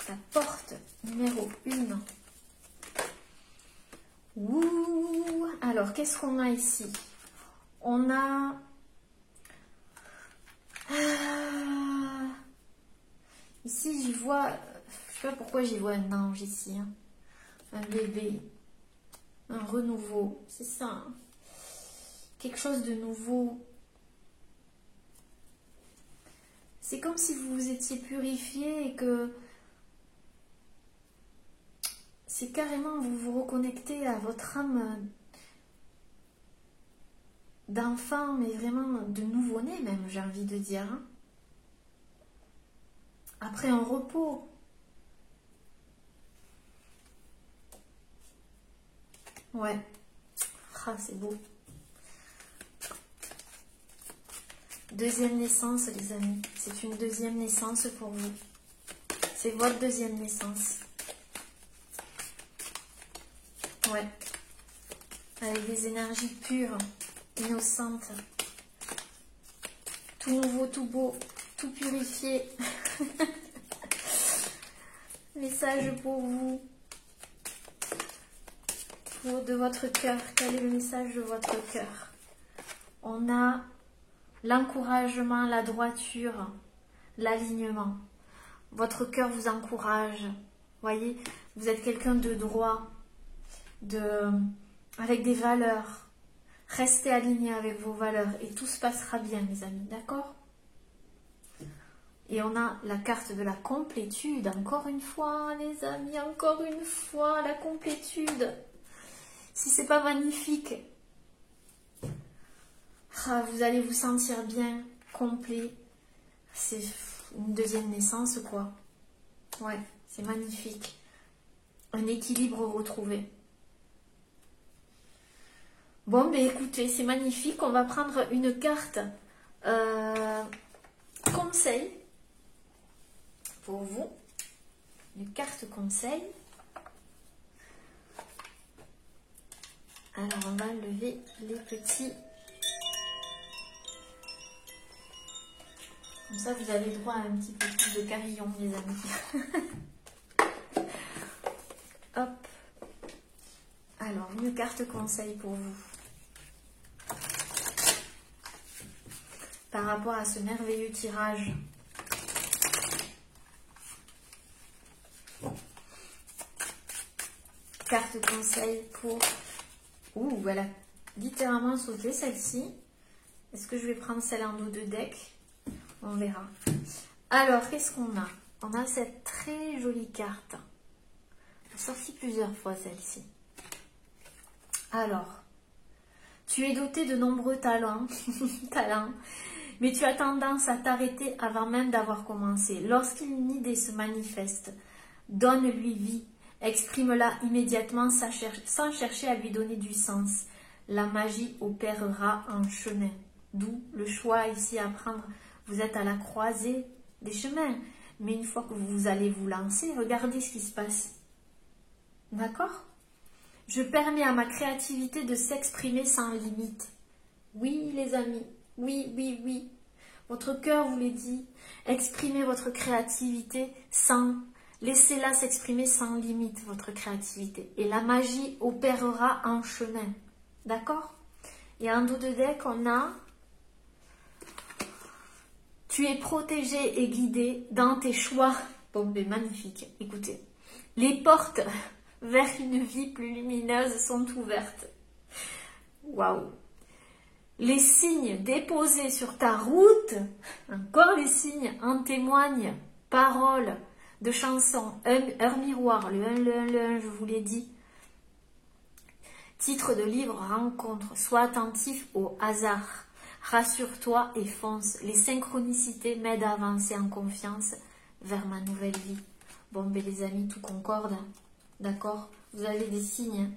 La porte numéro 1. Ouh. Alors, qu'est-ce qu'on a ici? On a... ici, j'y vois... je sais pas pourquoi j'y vois un ange ici. Hein. Un bébé. Un renouveau. C'est ça. Hein. Quelque chose de nouveau. C'est comme si vous vous étiez purifié et que... c'est carrément vous vous reconnectez à votre âme... d'enfant, mais vraiment de nouveau-né même, j'ai envie de dire. Hein. Après un repos. Ouais. Ah, c'est beau. Deuxième naissance, les amis. C'est une deuxième naissance pour vous. C'est votre deuxième naissance. Ouais. Avec des énergies pures. Innocente, tout nouveau, tout beau, tout purifié. Message pour vous, de votre cœur. Quel est le message de votre cœur? On a l'encouragement, la droiture, l'alignement. Votre cœur vous encourage. Voyez, vous êtes quelqu'un de droit, avec des valeurs. Restez alignés avec vos valeurs et tout se passera bien, mes amis, d'accord? Et on a la carte de la complétude, encore une fois, les amis, encore une fois, la complétude. Si c'est pas magnifique, vous allez vous sentir bien, complet. C'est une deuxième naissance, quoi. Ouais, c'est magnifique. Un équilibre retrouvé. Bon, ben écoutez, c'est magnifique. On va prendre une carte conseil. pour vous. Une carte conseil. Alors, on va lever les petits. Comme ça, vous avez droit à un petit peu plus de carillon, les amis. Hop. Alors, une carte conseil pour vous. Par rapport à ce merveilleux tirage. Carte conseil pour... Ouh, voilà. Littéralement sauté celle-ci. Est-ce que je vais prendre celle en dos de deck? On verra. Alors, qu'est-ce qu'on a? On a cette très jolie carte. J'ai sorti plusieurs fois celle-ci. Alors, tu es doté de nombreux talents, mais tu as tendance à t'arrêter avant même d'avoir commencé. Lorsqu'une idée se manifeste, donne-lui vie, exprime-la immédiatement sans chercher à lui donner du sens. La magie opérera en chemin. D'où le choix ici à prendre. Vous êtes à la croisée des chemins, mais une fois que vous allez vous lancer, regardez ce qui se passe. D'accord? Je permets à ma créativité de s'exprimer sans limite. Oui, les amis, oui, oui, oui. Votre cœur vous l'a dit. Exprimez votre créativité sans... Laissez-la s'exprimer sans limite, votre créativité. Et la magie opérera en chemin. D'accord? Et en dos de deck, on a... Tu es protégé et guidé dans tes choix. Bon, mais magnifique. Écoutez. Les portes vers une vie plus lumineuse sont ouvertes. Waouh! Les signes déposés sur ta route, encore les signes, en témoignent. Paroles de chansons, heure miroir, le 1, le 1, le 1, je vous l'ai dit. Titre de livre, rencontre. Sois attentif au hasard. Rassure-toi et fonce. Les synchronicités m'aident à avancer en confiance vers ma nouvelle vie. Bon, ben les amis, tout concorde. D'accord? Vous avez des signes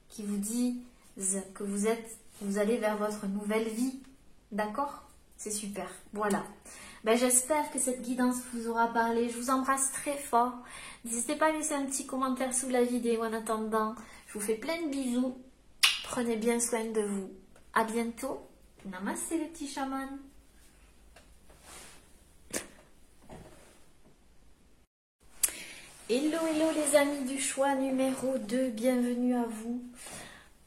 qui vous disent que vous allez vers votre nouvelle vie. D'accord? C'est super. Voilà. Ben, j'espère que cette guidance vous aura parlé. Je vous embrasse très fort. N'hésitez pas à laisser un petit commentaire sous la vidéo en attendant. Je vous fais plein de bisous. Prenez bien soin de vous. À bientôt. Namasté les petits chamans. Hello, hello les amis du choix numéro 2. Bienvenue à vous.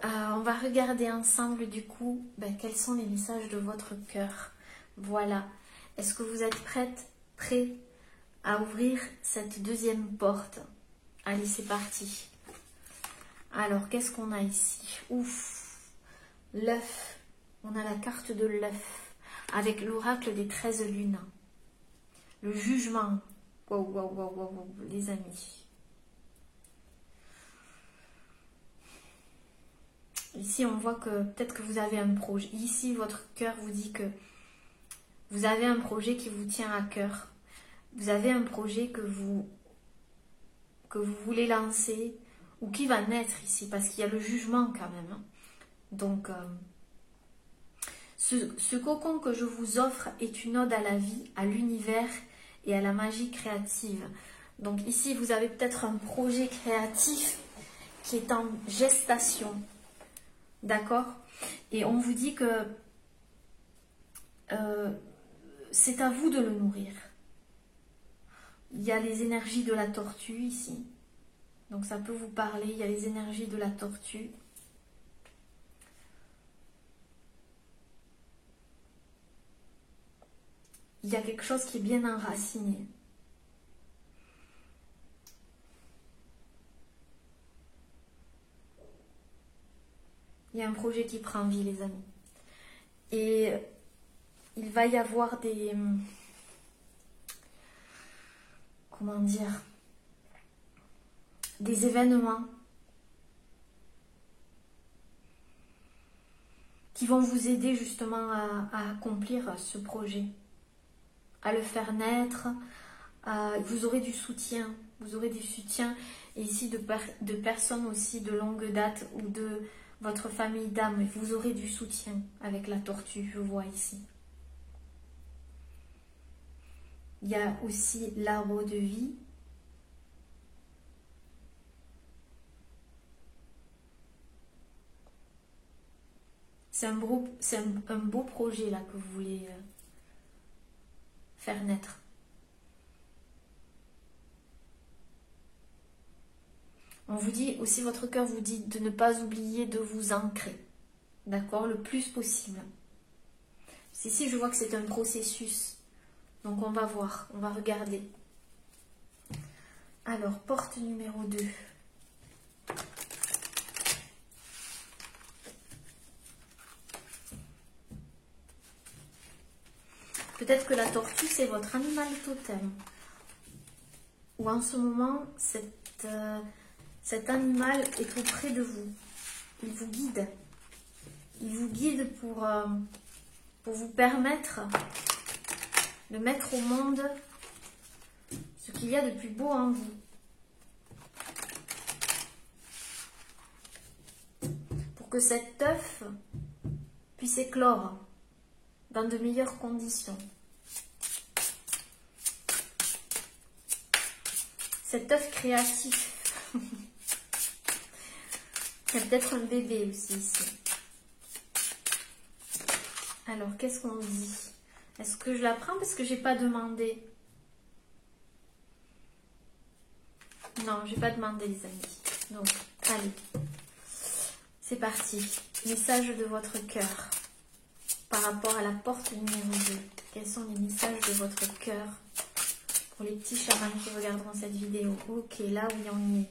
On va regarder ensemble du coup quels sont les messages de votre cœur. Voilà. Est-ce que vous êtes prêts à ouvrir cette deuxième porte? Allez, c'est parti. Alors, qu'est-ce qu'on a ici? Ouf, l'œuf. On a la carte de l'œuf avec l'oracle des 13 lunes. Le jugement. Wow, wow, wow, wow, wow, les amis. Ici, on voit que peut-être que vous avez un projet. Ici, votre cœur vous dit que vous avez un projet qui vous tient à cœur. Vous avez un projet que vous voulez lancer ou qui va naître ici, parce qu'il y a le jugement quand même. Donc, ce cocon que je vous offre est une ode à la vie, à l'univers et à la magie créative. Donc ici, vous avez peut-être un projet créatif qui est en gestation. D'accord? Et on vous dit que c'est à vous de le nourrir. Il y a les énergies de la tortue ici. Donc ça peut vous parler. Il y a les énergies de la tortue. Il y a quelque chose qui est bien enraciné. Il y a un projet qui prend vie, les amis. Et il va y avoir des... Comment dire? Des événements qui vont vous aider justement à accomplir ce projet, à le faire naître. Vous aurez du soutien. Vous aurez du soutien et ici de personnes aussi de longue date ou de votre famille d'âme. Vous aurez du soutien avec la tortue, je vois ici. Il y a aussi l'arbre de vie. C'est un beau projet là que vous voulez faire naître. On vous dit aussi, votre cœur vous dit de ne pas oublier de vous ancrer. D'accord? Le plus possible. Ici, je vois que c'est un processus. Donc, on va voir, on va regarder. Alors, porte numéro 2. Peut-être que la tortue, c'est votre animal totem. Ou en ce moment, cet animal est auprès de vous. Il vous guide. Il vous guide pour vous permettre de mettre au monde ce qu'il y a de plus beau en vous. Pour que cet œuf puisse éclore dans de meilleures conditions. Cet œuf créatif. Il y a peut-être un bébé aussi ici. Alors, qu'est-ce qu'on dit? Est-ce que je la prends parce que j'ai pas demandé? Non, j'ai pas demandé, les amis. Donc, allez. C'est parti. Message de votre cœur par rapport à la porte numéro 2. Quels sont les messages de votre cœur pour les petits chamans qui regarderont cette vidéo? Ok, là oui, on y est.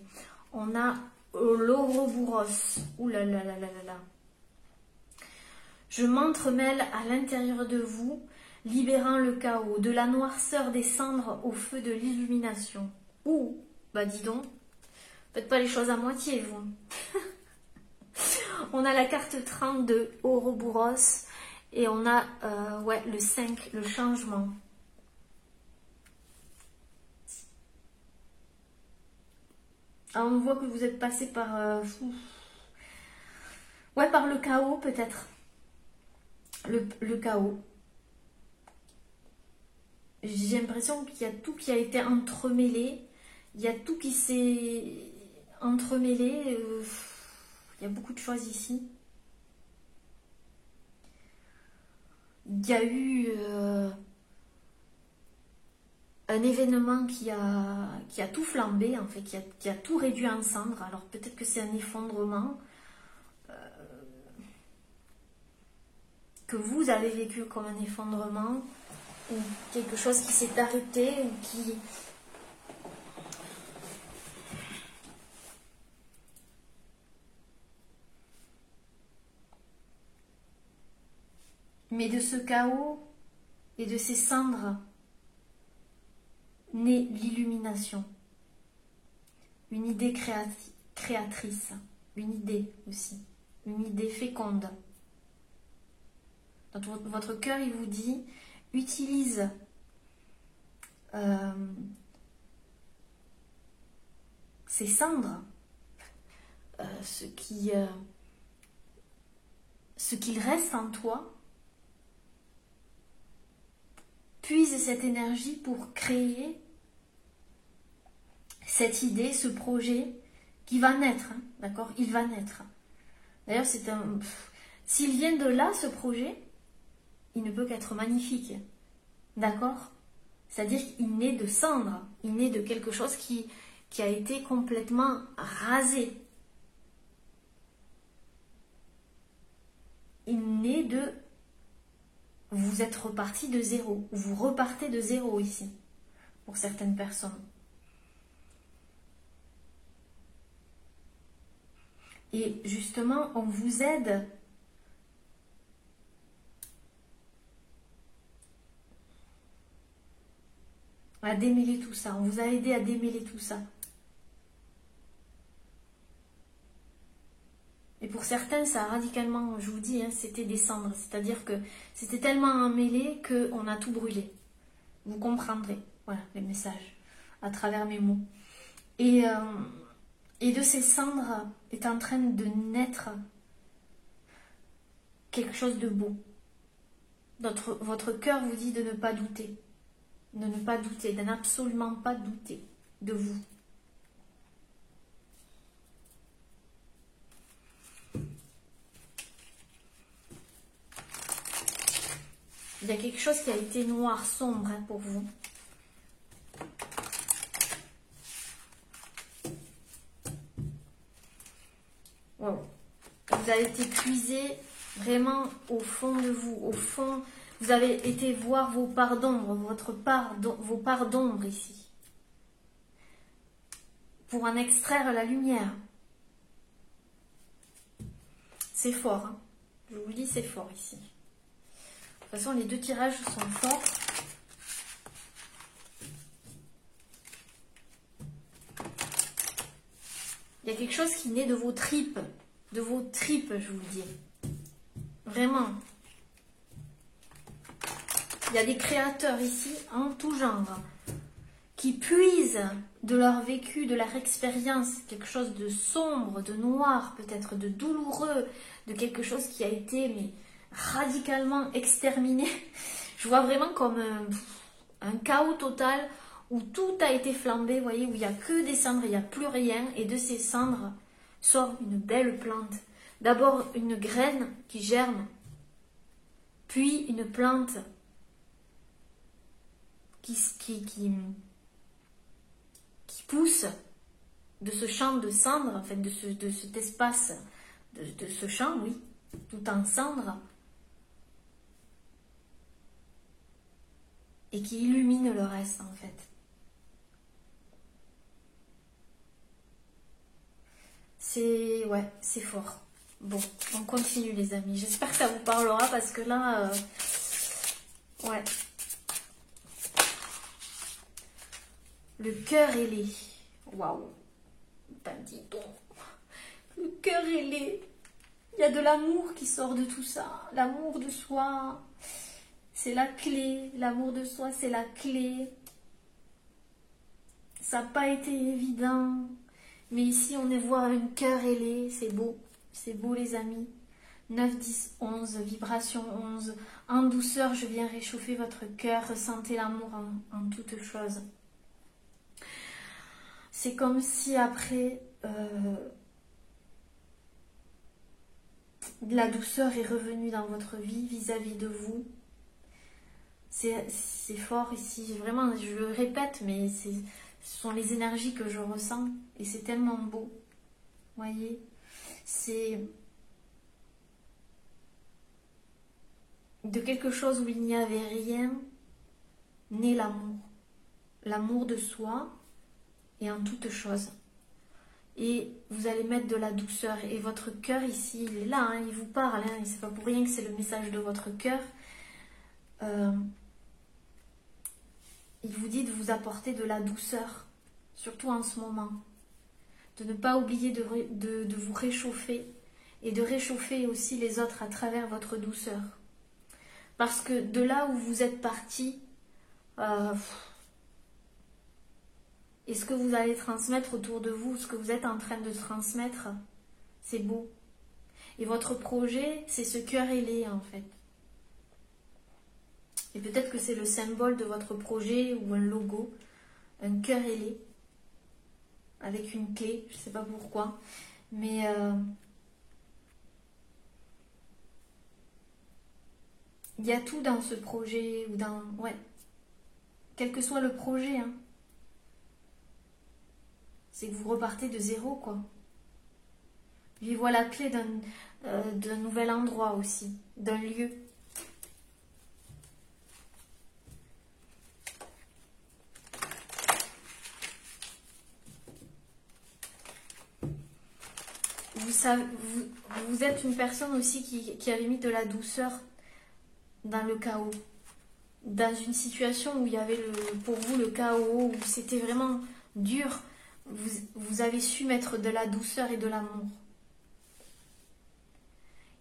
On a l'Ouroboros. Ouh là là là là là là. Je m'entremêle à l'intérieur de vous, libérant le chaos, de la noirceur des cendres au feu de l'illumination. Ouh, bah dis donc, faites pas les choses à moitié, vous. On a la carte 32, Ouroboros, et on a ouais, le 5, le changement. Alors, on voit que vous êtes passé par... ouais, par le chaos, peut-être. Le chaos. J'ai l'impression qu'il y a tout qui a été entremêlé. Il y a tout qui s'est entremêlé. Il y a beaucoup de choses ici. Il y a eu un événement qui a tout flambé, en fait, qui a tout réduit en cendres. Alors peut-être que c'est un effondrement que vous avez vécu comme un effondrement, ou quelque chose qui s'est arrêté, ou qui... Mais de ce chaos et de ces cendres naît l'illumination. Une idée créatrice, une idée aussi, une idée féconde. Donc, votre cœur, il vous dit, utilise ces cendres, ce qu'il reste en toi, puise cette énergie pour créer cette idée, ce projet qui va naître, hein, d'accord? Il va naître. D'ailleurs, c'est un... S'il vient de là, ce projet, il ne peut qu'être magnifique, d'accord? C'est-à-dire qu'il naît de cendres, il naît de quelque chose qui a été complètement rasé. Il naît de... Vous êtes reparti de zéro, vous repartez de zéro ici, pour certaines personnes. Et justement, on vous aide à démêler tout ça. On vous a aidé à démêler tout ça. Et pour certains, ça a radicalement, je vous dis, hein, c'était des cendres. C'est-à-dire que c'était tellement emmêlé qu'on a tout brûlé. Vous comprendrez, voilà, les messages, à travers mes mots. Et de ces cendres est en train de naître quelque chose de beau. Votre cœur vous dit de ne pas douter. de ne pas douter, de n'absolument pas douter de vous. Il y a quelque chose qui a été noir, sombre hein, pour vous. Wow. Vous avez été puisé vraiment au fond de vous, au fond. Vous avez été voir vos parts d'ombre, vos parts d'ombre ici. Pour en extraire la lumière. C'est fort, hein. Je vous le dis, c'est fort ici. De toute façon, les deux tirages sont forts. Il y a quelque chose qui naît de vos tripes. De vos tripes, je vous le dis. Vraiment. Il y a des créateurs ici, en tout genre, qui puisent de leur vécu, de leur expérience, quelque chose de sombre, de noir, peut-être de douloureux, de quelque chose qui a été mais, radicalement exterminé. Je vois vraiment comme un chaos total où tout a été flambé, vous voyez, où il n'y a que des cendres, il n'y a plus rien, et de ces cendres sort une belle plante. D'abord une graine qui germe, puis une plante qui pousse de ce champ de cendres, en fait, de cet espace, de ce champ, oui, tout en cendres, et qui illumine le reste, en fait. Ouais, c'est fort. Bon, on continue les amis. J'espère que ça vous parlera parce que là, ouais. Le cœur ailé. Waouh. Ben dis donc. Le cœur ailé. Il y a de l'amour qui sort de tout ça. L'amour de soi, c'est la clé. L'amour de soi, c'est la clé. Ça n'a pas été évident. Mais ici, on est voir un cœur ailé. C'est beau. C'est beau, les amis. 9, 10, 11. Vibration 11. En douceur, je viens réchauffer votre cœur. Ressentez l'amour en toutes choses. C'est comme si après, de la douceur est revenue dans votre vie vis-à-vis de vous. C'est fort ici. Vraiment, je le répète, mais ce sont les énergies que je ressens. Et c'est tellement beau. Vous voyez, c'est de quelque chose où il n'y avait rien, naît l'amour. L'amour de soi et en toute chose. Et vous allez mettre de la douceur. Et votre cœur ici, il est là, hein, il vous parle. Hein, et c'est pas pour rien que c'est le message de votre cœur. Il vous dit de vous apporter de la douceur. Surtout en ce moment. De ne pas oublier de vous réchauffer. Et de réchauffer aussi les autres à travers votre douceur. Parce que de là où vous êtes parti, et ce que vous allez transmettre autour de vous, ce que vous êtes en train de transmettre, c'est beau. Et votre projet, c'est ce cœur ailé en fait. Et peut-être que c'est le symbole de votre projet ou un logo, un cœur ailé, avec une clé, je ne sais pas pourquoi. Mais il y a tout dans ce projet, ou dans... Ouais. Quel que soit le projet, hein. C'est que vous repartez de zéro, quoi. Vivez la clé d'un nouvel endroit aussi, d'un lieu. Vous êtes une personne aussi qui avait mis de la douceur dans le chaos. Dans une situation où il y avait pour vous le chaos, où c'était vraiment dur, vous avez su mettre de la douceur et de l'amour.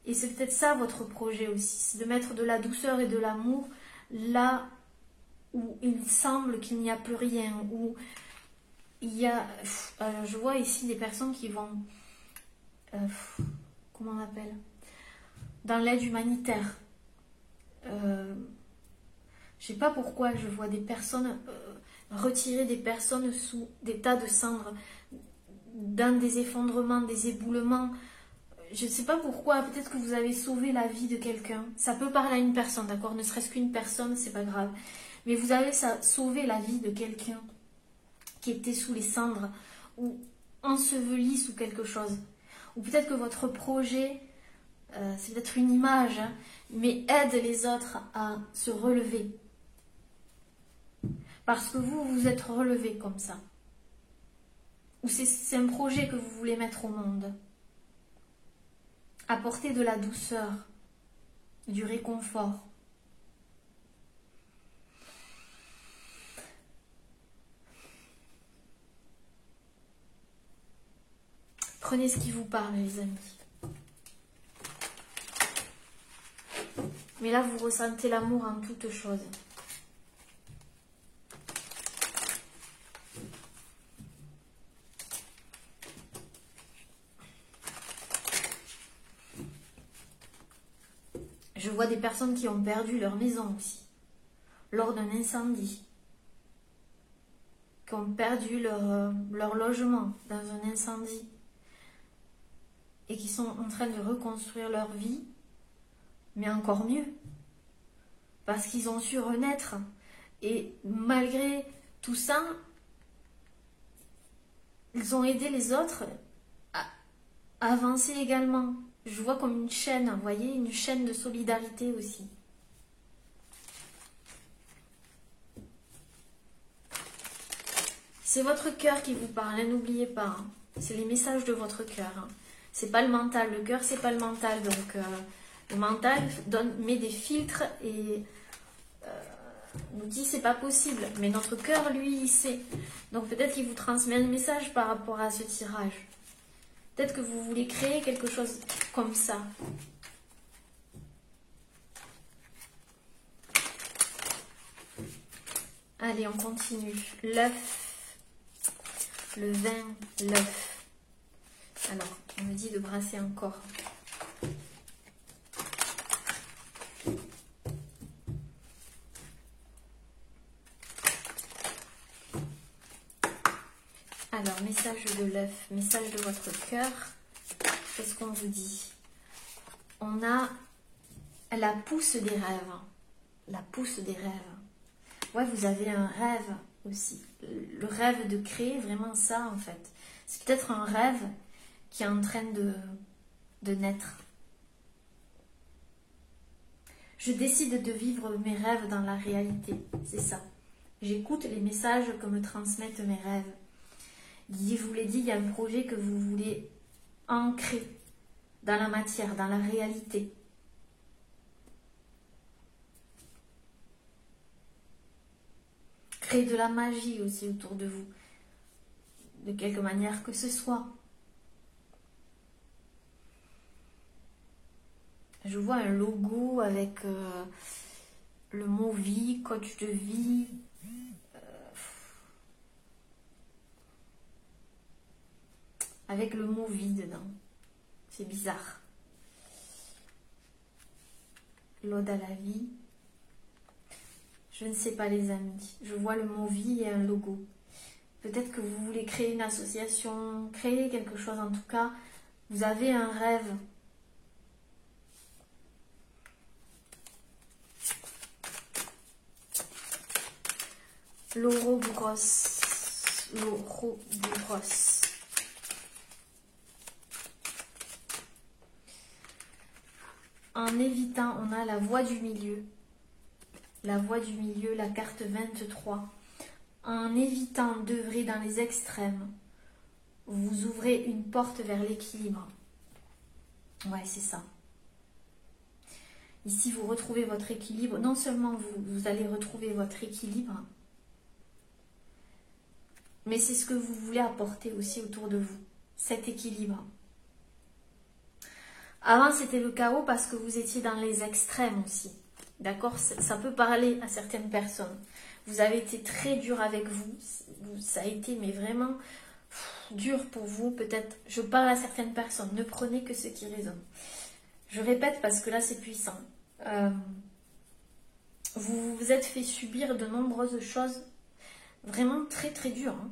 Et c'est peut-être ça votre projet aussi, c'est de mettre de la douceur et de l'amour là où il semble qu'il n'y a plus rien, où il y a... Alors je vois ici des personnes qui vont... comment on appelle ? Dans l'aide humanitaire. Je sais pas pourquoi je vois des personnes retirer des personnes sous des tas de cendres, dans des effondrements, des éboulements. Je ne sais pas pourquoi, peut-être que vous avez sauvé la vie de quelqu'un. Ça peut parler à une personne, d'accord? Ne serait-ce qu'une personne, c'est pas grave. Mais vous avez sauvé la vie de quelqu'un qui était sous les cendres ou enseveli sous quelque chose. Ou peut-être que votre projet, c'est peut-être une image, hein, mais aide les autres à se relever. Parce que vous vous êtes relevé comme ça. Ou c'est un projet que vous voulez mettre au monde. Apporter de la douceur, du réconfort. Prenez ce qui vous parle, les amis. Mais là, vous ressentez l'amour en toutes choses. Je vois des personnes qui ont perdu leur maison aussi, lors d'un incendie, qui ont perdu leur logement dans un incendie et qui sont en train de reconstruire leur vie, mais encore mieux, parce qu'ils ont su renaître et malgré tout ça, ils ont aidé les autres à avancer également. Je vois comme une chaîne, vous voyez, une chaîne de solidarité aussi. C'est votre cœur qui vous parle, n'oubliez pas. Hein. C'est les messages de votre cœur. Hein. C'est pas le mental. Le cœur, c'est pas le mental. Donc, le mental met des filtres et nous dit c'est pas possible. Mais notre cœur, lui, il sait. Donc, peut-être qu'il vous transmet un message par rapport à ce tirage. Peut-être que vous voulez créer quelque chose comme ça. Allez, on continue. L'œuf, le vin, l'œuf. Alors, on me dit de brasser encore. Alors, message de l'œuf, message de votre cœur. Qu'est-ce qu'on vous dit? On a la pousse des rêves. La pousse des rêves. Ouais, vous avez un rêve aussi. Le rêve de créer, vraiment ça en fait. C'est peut-être un rêve qui est en train de naître. Je décide de vivre mes rêves dans la réalité. C'est ça. J'écoute les messages que me transmettent mes rêves. Je vous l'ai dit, il y a un projet que vous voulez ancrer dans la matière, dans la réalité. Créer de la magie aussi autour de vous, de quelque manière que ce soit. Je vois un logo avec le mot vie, coach de vie. Avec le mot vie dedans. C'est bizarre. L'ode à la vie. Je ne sais pas les amis. Je vois le mot vie et un logo. Peut-être que vous voulez créer une association, créer quelque chose en tout cas. Vous avez un rêve. L'Ouroboros. L'Ouroboros. En évitant, on a la voie du milieu. La voie du milieu, la carte 23. En évitant d'œuvrer dans les extrêmes, vous ouvrez une porte vers l'équilibre. Ouais, c'est ça. Ici, vous retrouvez votre équilibre. Non seulement vous allez retrouver votre équilibre, mais c'est ce que vous voulez apporter aussi autour de vous. Cet équilibre. Avant, c'était le chaos parce que vous étiez dans les extrêmes aussi. D'accord? Ça peut parler à certaines personnes. Vous avez été très dur avec vous. Ça a été, mais vraiment dur pour vous. Peut-être, je parle à certaines personnes. Ne prenez que ce qui résonne. Je répète parce que là, c'est puissant. Vous vous êtes fait subir de nombreuses choses vraiment très très dures. Hein.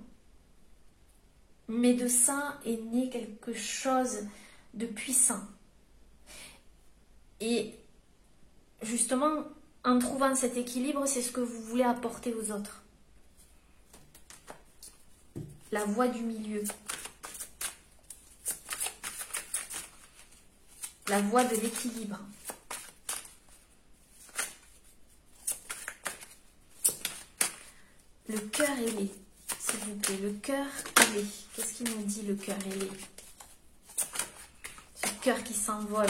Mais de ça est né quelque chose de puissant. Et justement, en trouvant cet équilibre, c'est ce que vous voulez apporter aux autres. La voie du milieu. La voie de l'équilibre. Le cœur ailé, s'il vous plaît. Le cœur ailé. Qu'est-ce qu'il nous dit, le cœur ailé? Ce cœur qui s'envole.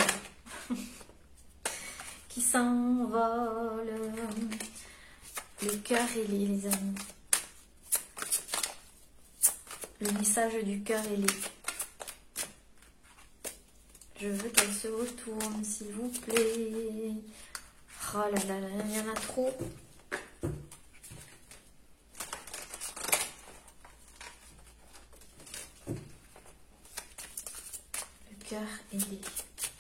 Qui s'envole. Le cœur ailé, les amis. Le message du cœur ailé. Je veux qu'elle se retourne, s'il vous plaît. Oh là là là, il y en a trop. Le cœur ailé.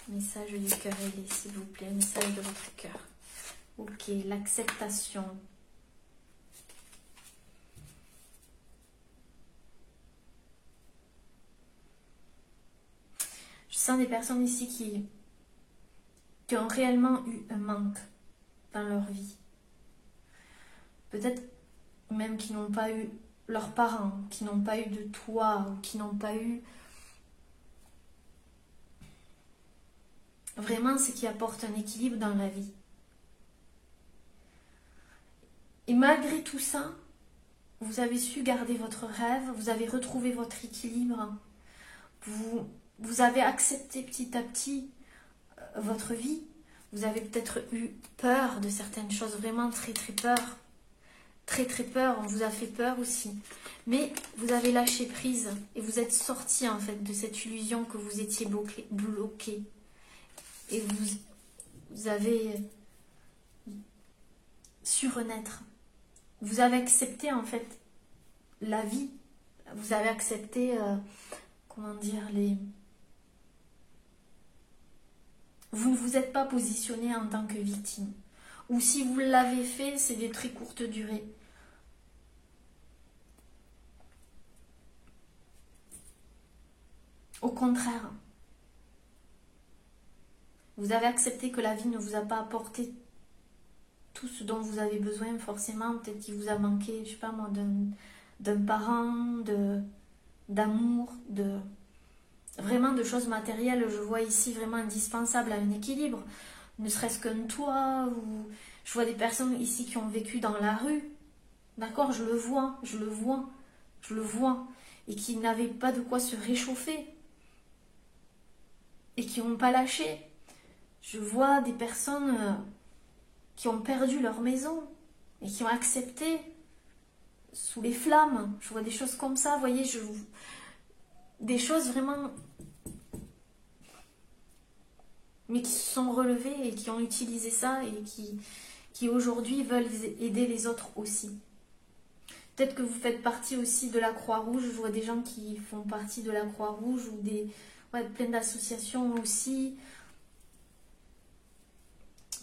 Message du cœur ailé, s'il vous plaît. Message de votre cœur. Ok, l'acceptation. Je sens des personnes ici qui ont réellement eu un manque dans leur vie. Peut-être même qui n'ont pas eu leurs parents, qui n'ont pas eu de toit, ou qui n'ont pas eu vraiment ce qui apporte un équilibre dans la vie. Et malgré tout ça, vous avez su garder votre rêve, vous avez retrouvé votre équilibre, vous avez accepté petit à petit votre vie. Vous avez peut-être eu peur de certaines choses, vraiment très très peur. Très très peur, on vous a fait peur aussi. Mais vous avez lâché prise et vous êtes sorti en fait de cette illusion que vous étiez bloqué. Et vous avez su renaître. Vous avez accepté en fait la vie. Vous avez accepté, comment dire, vous ne vous êtes pas positionné en tant que victime. Ou si vous l'avez fait, c'est des très courtes durées. Au contraire, vous avez accepté que la vie ne vous a pas apporté tout ce dont vous avez besoin forcément. Peut-être qu'il vous a manqué, je sais pas moi, d'un parent, d'amour, vraiment de choses matérielles. Je vois ici vraiment indispensable à un équilibre. Ne serait-ce qu'un toit, ou je vois des personnes ici qui ont vécu dans la rue. D'accord, je le vois, et qui n'avaient pas de quoi se réchauffer. Et qui n'ont pas lâché. Je vois des personnes qui ont perdu leur maison et qui ont accepté sous les flammes. Je vois des choses comme ça, vous voyez, des choses vraiment, mais qui se sont relevées et qui ont utilisé ça et qui aujourd'hui veulent aider les autres aussi. Peut-être que vous faites partie aussi de la Croix-Rouge. Je vois des gens qui font partie de la Croix-Rouge ou plein d'associations aussi.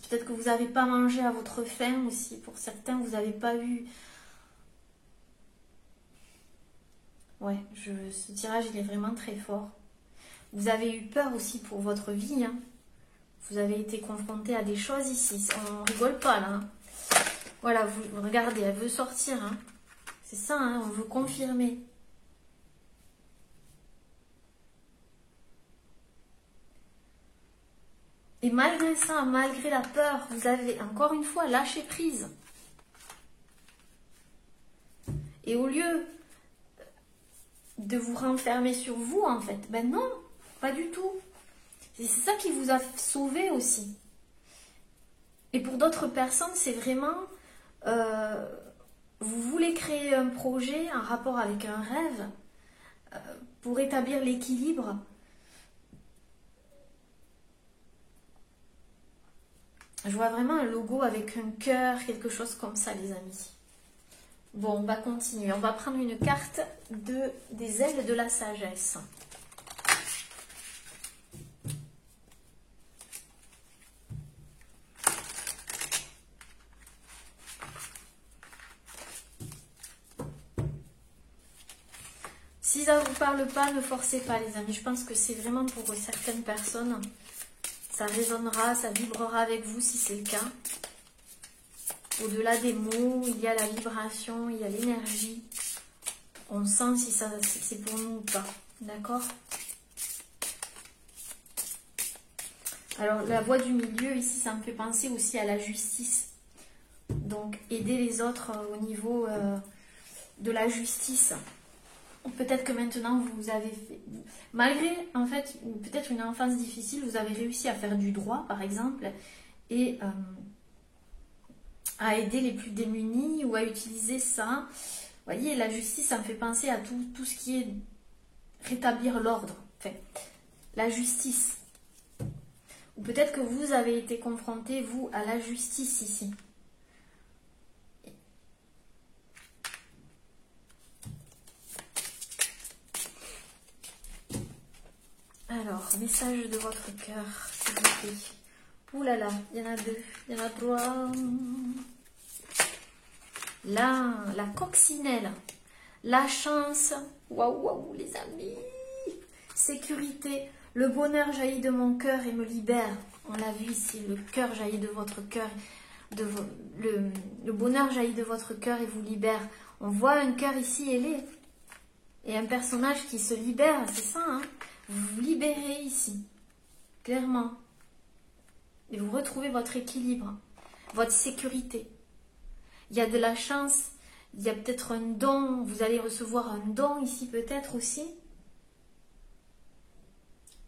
Peut-être que vous n'avez pas mangé à votre faim aussi. Pour certains, vous n'avez pas eu... Ouais, ce tirage, il est vraiment très fort. Vous avez eu peur aussi pour votre vie. Hein. Vous avez été confronté à des choses ici. On rigole pas là. Hein. Voilà, vous regardez, elle veut sortir. Hein. C'est ça, hein, on veut confirmer. Et malgré ça, malgré la peur, vous avez encore une fois lâché prise. Et au lieu de vous renfermer sur vous, en fait, ben non, pas du tout. Et c'est ça qui vous a sauvé aussi. Et pour d'autres personnes, c'est vraiment... vous voulez créer un projet, un rapport avec un rêve, pour établir l'équilibre. Je vois vraiment un logo avec un cœur, quelque chose comme ça, les amis. Bon, on va continuer. On va prendre une carte des ailes de la sagesse. Si ça ne vous parle pas, ne forcez pas les amis. Je pense que c'est vraiment pour certaines personnes. Ça résonnera, ça vibrera avec vous si c'est le cas. Au-delà des mots, il y a la vibration, il y a l'énergie. On sent si c'est pour nous ou pas. D'accord? Alors, la voie du milieu, ici, ça me fait penser aussi à la justice. Donc, aider les autres au niveau de la justice. Peut-être que maintenant, vous avez fait... Malgré, en fait, peut-être une enfance difficile, vous avez réussi à faire du droit, par exemple, et à aider les plus démunis ou à utiliser ça. Vous voyez, la justice, ça me fait penser à tout ce qui est rétablir l'ordre. Enfin, la justice. Ou peut-être que vous avez été confronté, vous, à la justice ici. Alors, message de votre cœur, s'il vous plaît. Ouh là là, il y en a deux, il y en a trois. Là, la coccinelle, la chance. Waouh, waouh, les amis. Sécurité, le bonheur jaillit de mon cœur et me libère. On l'a vu ici, le cœur jaillit de votre cœur. Le bonheur jaillit de votre cœur et vous libère. On voit un cœur ici ailé. Et un personnage qui se libère, c'est ça, hein? Vous vous libérez ici, clairement. Et vous retrouvez votre équilibre, votre sécurité. Il y a de la chance, il y a peut-être un don, vous allez recevoir un don ici peut-être aussi.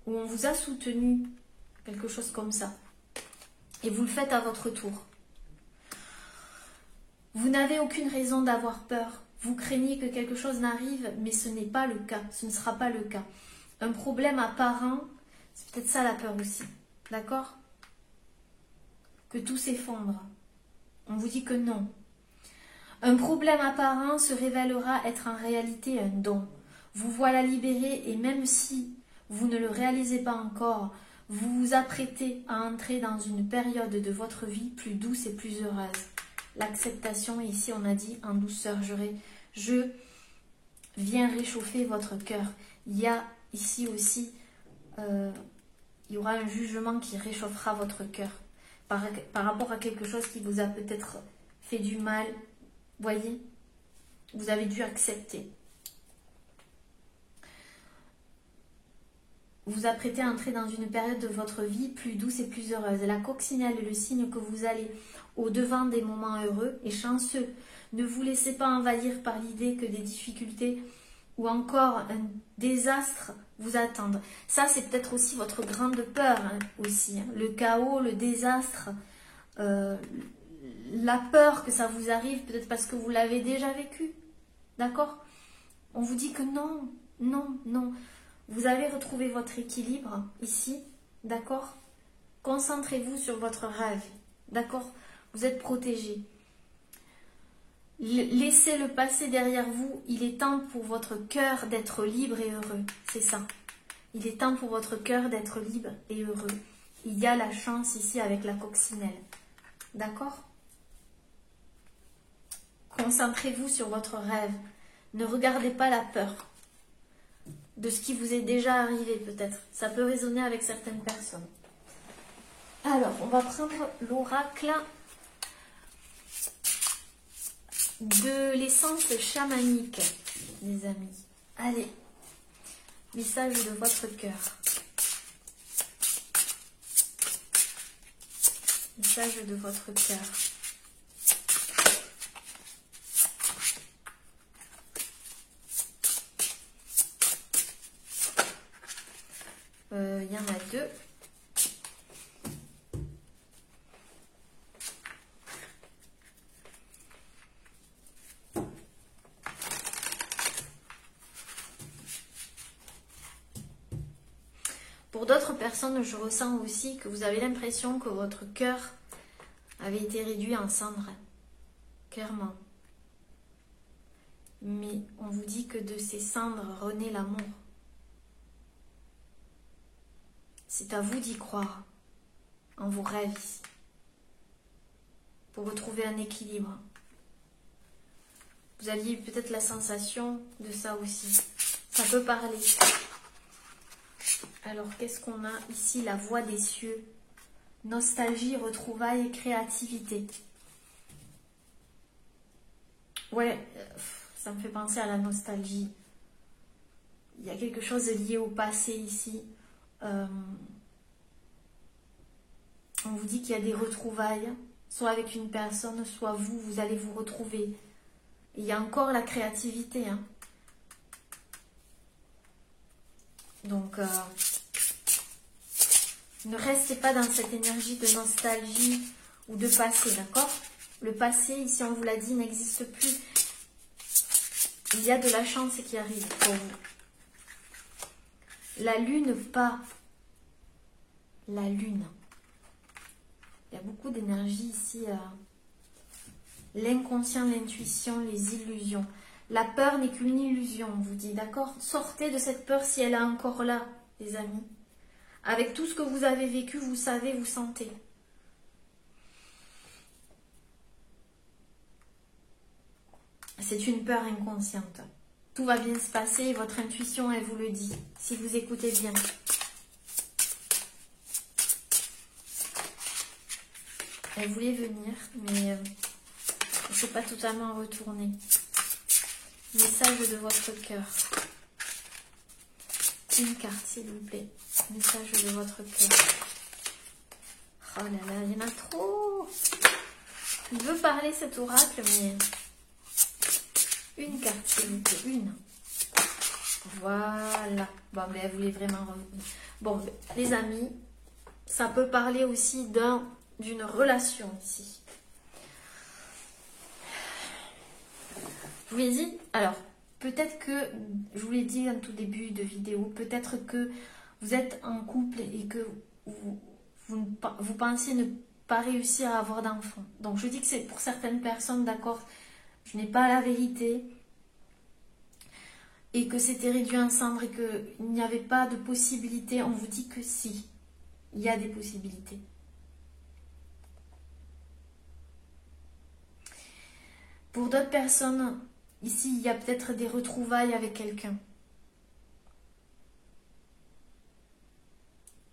Où on vous a soutenu, quelque chose comme ça. Et vous le faites à votre tour. Vous n'avez aucune raison d'avoir peur. Vous craignez que quelque chose n'arrive, mais ce n'est pas le cas, ce ne sera pas le cas. Un problème apparent, c'est peut-être ça la peur aussi, d'accord? Que tout s'effondre. On vous dit que non. Un problème apparent se révélera être en réalité un don. Vous voilà libéré et même si vous ne le réalisez pas encore, vous vous apprêtez à entrer dans une période de votre vie plus douce et plus heureuse. L'acceptation, ici on a dit en douceur, je viens réchauffer votre cœur. Il y a ici aussi, il y aura un jugement qui réchauffera votre cœur par rapport à quelque chose qui vous a peut-être fait du mal. Voyez, vous avez dû accepter. Vous apprêtez à entrer dans une période de votre vie plus douce et plus heureuse. La coccinelle est le signe que vous allez au-devant des moments heureux et chanceux. Ne vous laissez pas envahir par l'idée que des difficultés ou encore un désastre vous attendent. Ça, c'est peut-être aussi votre grande peur, hein, aussi. Hein. Le chaos, le désastre, la peur que ça vous arrive, peut-être parce que vous l'avez déjà vécu. D'accord? On vous dit que non, non, non. Vous allez retrouver votre équilibre ici, d'accord? Concentrez-vous sur votre rêve, d'accord? Vous êtes protégé. Laissez le passé derrière vous. Il est temps pour votre cœur d'être libre et heureux. C'est ça. Il est temps pour votre cœur d'être libre et heureux. Il y a la chance ici avec la coccinelle. D'accord? Concentrez-vous sur votre rêve. Ne regardez pas la peur de ce qui vous est déjà arrivé peut-être. Ça peut résonner avec certaines personnes. Alors, on va prendre l'oracle de l'essence chamanique, les amis. Allez, message de votre cœur. Message de votre cœur. Il y en a deux. Pour d'autres personnes, je ressens aussi que vous avez l'impression que votre cœur avait été réduit en cendres. Clairement. Mais on vous dit que de ces cendres renaît l'amour. C'est à vous d'y croire, en vos rêves ici, pour retrouver un équilibre. Vous aviez peut-être la sensation de ça aussi. Ça peut parler. Alors, qu'est-ce qu'on a ici? La voix des cieux. Nostalgie, retrouvailles et créativité. Ouais, ça me fait penser à la nostalgie. Il y a quelque chose de lié au passé ici. On vous dit qu'il y a des retrouvailles, soit avec une personne, soit vous allez vous retrouver. Et il y a encore la créativité. Hein. Donc, ne restez pas dans cette énergie de nostalgie ou de passé, d'accord? Le passé, ici on vous l'a dit, n'existe plus. Il y a de la chance qui arrive pour vous. La lune pas. La lune. Il y a beaucoup d'énergie ici. L'inconscient, l'intuition, les illusions. La peur n'est qu'une illusion, on vous dit, d'accord? Sortez de cette peur si elle est encore là, les amis. Avec tout ce que vous avez vécu, vous savez, vous sentez. C'est une peur inconsciente. Tout va bien se passer, votre intuition, elle vous le dit, si vous écoutez bien. Elle voulait venir, mais je ne sais pas totalement retourner. Message de votre cœur. Une carte, s'il vous plaît. Message de votre cœur. Oh là là, il y en a trop. Il veut parler cet oracle, mais... Une carte, s'il vous plaît. Une. Voilà. Bon, mais elle voulait vraiment revenir. Bon, les amis, ça peut parler aussi d'une relation ici. Je vous l'ai dit, alors, peut-être que, je vous l'ai dit en tout début de vidéo, peut-être que vous êtes en couple et que vous pensez ne pas réussir à avoir d'enfants. Donc, je dis que c'est pour certaines personnes, d'accord, je n'ai pas la vérité et que c'était réduit en cendres et qu'il n'y avait pas de possibilité. On vous dit que si, il y a des possibilités. Pour d'autres personnes, ici, il y a peut-être des retrouvailles avec quelqu'un.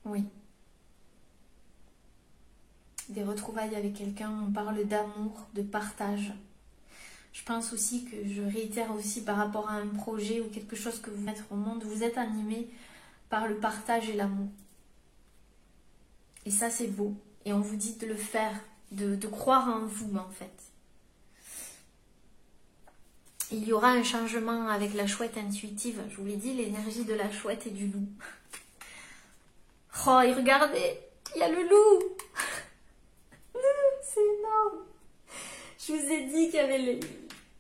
Oui. Des retrouvailles avec quelqu'un, on parle d'amour, de partage. Je pense aussi que je réitère aussi par rapport à un projet ou quelque chose que vous mettez au monde, vous êtes animé par le partage et l'amour. Et ça, c'est beau. Et on vous dit de le faire, de croire en vous, en fait. Il y aura un changement avec la chouette intuitive. Je vous l'ai dit, l'énergie de la chouette et du loup. Oh, et regardez, il y a le loup. C'est énorme. Je vous ai dit qu'il y avait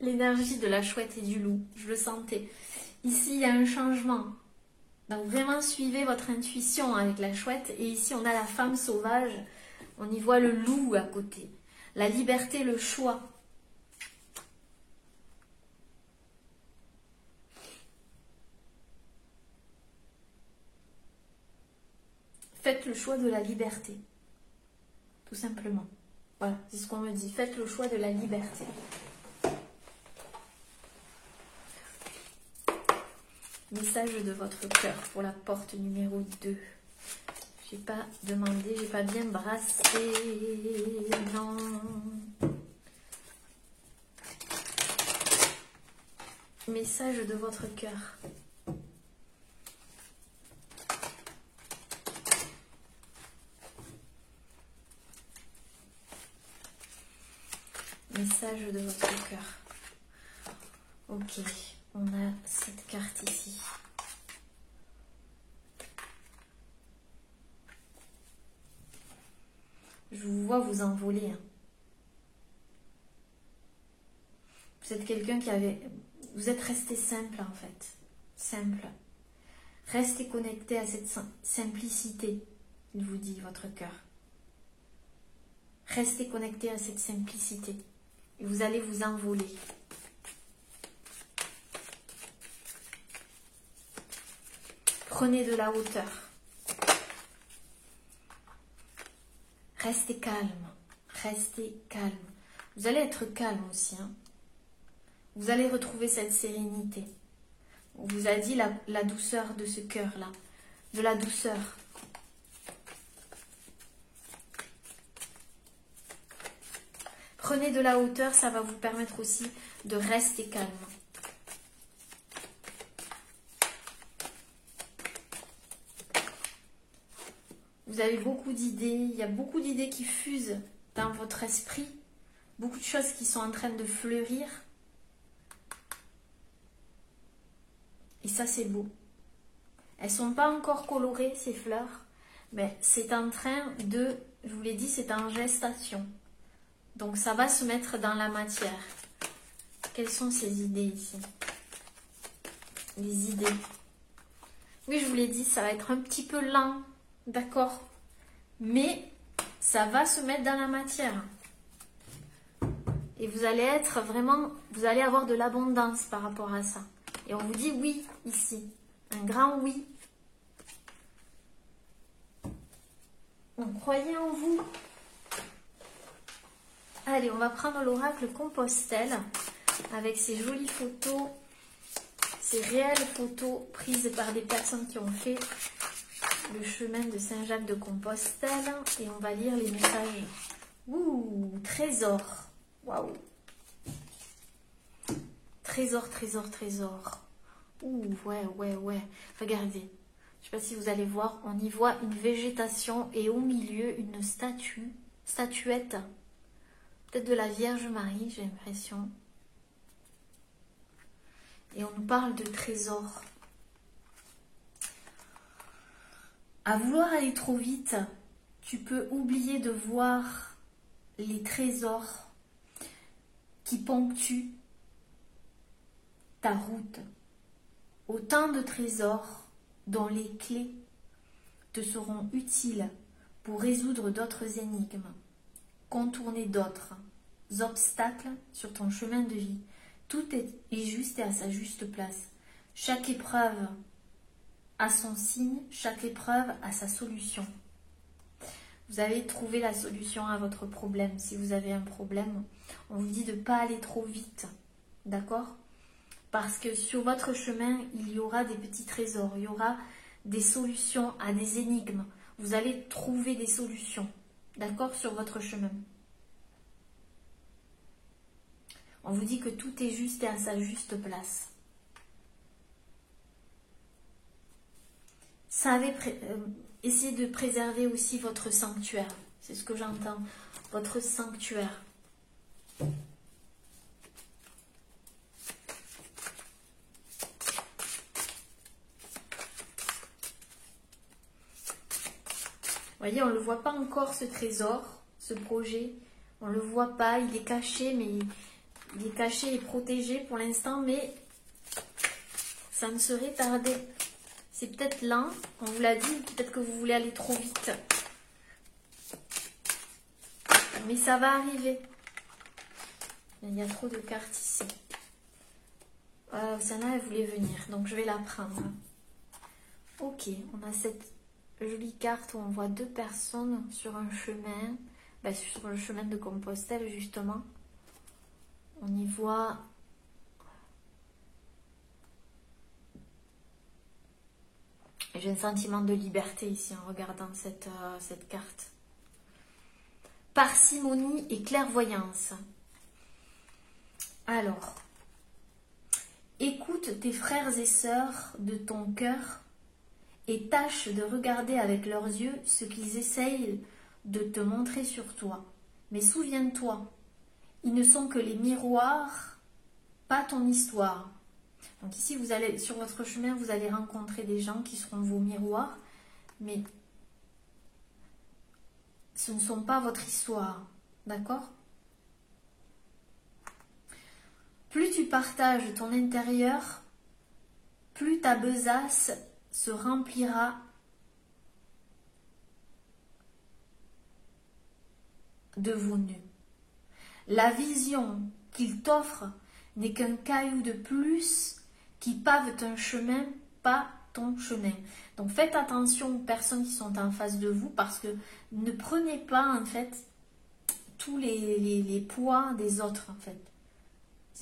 l'énergie de la chouette et du loup. Je le sentais. Ici, il y a un changement. Donc, vraiment, suivez votre intuition avec la chouette. Et ici, on a la femme sauvage. On y voit le loup à côté. La liberté, le choix. Faites le choix de la liberté. Tout simplement. Voilà, c'est ce qu'on me dit. Faites le choix de la liberté. Message de votre cœur pour la porte numéro 2. J'ai pas demandé, j'ai pas bien brassé. Non. Message de votre cœur. Message de votre cœur. Ok, on a cette carte ici. Je vous vois vous envoler. Hein. Vous êtes quelqu'un qui avait... Vous êtes resté simple en fait. Simple. Restez connecté à cette simplicité, il vous dit, votre cœur. Restez connecté à cette simplicité. Et vous allez vous envoler. Prenez de la hauteur. Restez calme. Restez calme. Vous allez être calme aussi. Hein. vous allez retrouver cette sérénité. On vous a dit la douceur de ce cœur-là, de la douceur. Prenez de la hauteur, ça va vous permettre aussi de rester calme. Vous avez beaucoup d'idées, il y a beaucoup d'idées qui fusent dans votre esprit. Beaucoup de choses qui sont en train de fleurir. Et ça, c'est beau. Elles ne sont pas encore colorées, ces fleurs, mais c'est en train de, je vous l'ai dit, c'est en gestation. Donc, ça va se mettre dans la matière. Quelles sont ces idées ici? Les idées. Oui, je vous l'ai dit, ça va être un petit peu lent, d'accord? Mais ça va se mettre dans la matière. Et vous allez être vraiment, vous allez avoir de l'abondance par rapport à ça. Et on vous dit oui ici. Un grand oui. On croyait en vous. Allez, on va prendre l'oracle Compostelle avec ces jolies photos, ces réelles photos prises par des personnes qui ont fait le chemin de Saint-Jacques de Compostelle. Et on va lire les messages. Ouh, trésor. Waouh. Trésor, trésor, trésor. Ouh, ouais. Regardez. Je ne sais pas si vous allez voir. On y voit une végétation et au milieu, une statuette. Peut-être de la Vierge Marie, j'ai l'impression. Et on nous parle de trésor. À vouloir aller trop vite, tu peux oublier de voir les trésors qui ponctuent ta route. Autant de trésors dont les clés te seront utiles pour résoudre d'autres énigmes, contourner d'autres obstacles sur ton chemin de vie. Tout est juste et à sa juste place. Chaque épreuve a son signe, chaque épreuve a sa solution. Vous avez trouvé la solution à votre problème. Si vous avez un problème, on vous dit de ne pas aller trop vite. D'accord? Parce que sur votre chemin, il y aura des petits trésors. Il y aura des solutions à des énigmes. Vous allez trouver des solutions. D'accord? Sur votre chemin. On vous dit que tout est juste et à sa juste place. Essayez de préserver aussi votre sanctuaire. C'est ce que j'entends. Votre sanctuaire. Vous voyez, on ne le voit pas encore, ce trésor, ce projet. On ne le voit pas, il est caché, mais il est caché et protégé pour l'instant, mais ça ne serait tardé. C'est peut-être lent, on vous l'a dit, peut-être que vous voulez aller trop vite. Mais ça va arriver. Il y a trop de cartes ici. Sana, elle voulait venir, donc je vais la prendre. Ok, on a cette jolie carte où on voit deux personnes sur un chemin, sur le chemin de Compostelle justement. On y voit j'ai un sentiment de liberté ici en regardant cette carte. Parcimonie et clairvoyance. Alors, écoute tes frères et sœurs de ton cœur et tâche de regarder avec leurs yeux ce qu'ils essayent de te montrer sur toi. Mais souviens-toi, ils ne sont que les miroirs, pas ton histoire. Donc ici, vous allez, sur votre chemin, vous allez rencontrer des gens qui seront vos miroirs, mais ce ne sont pas votre histoire, d'accord? Plus tu partages ton intérieur, plus ta besace se remplira de vos nœuds. La vision qu'il t'offre n'est qu'un caillou de plus qui pave un chemin, pas ton chemin. Donc faites attention aux personnes qui sont en face de vous parce que ne prenez pas en fait tous les poids des autres en fait.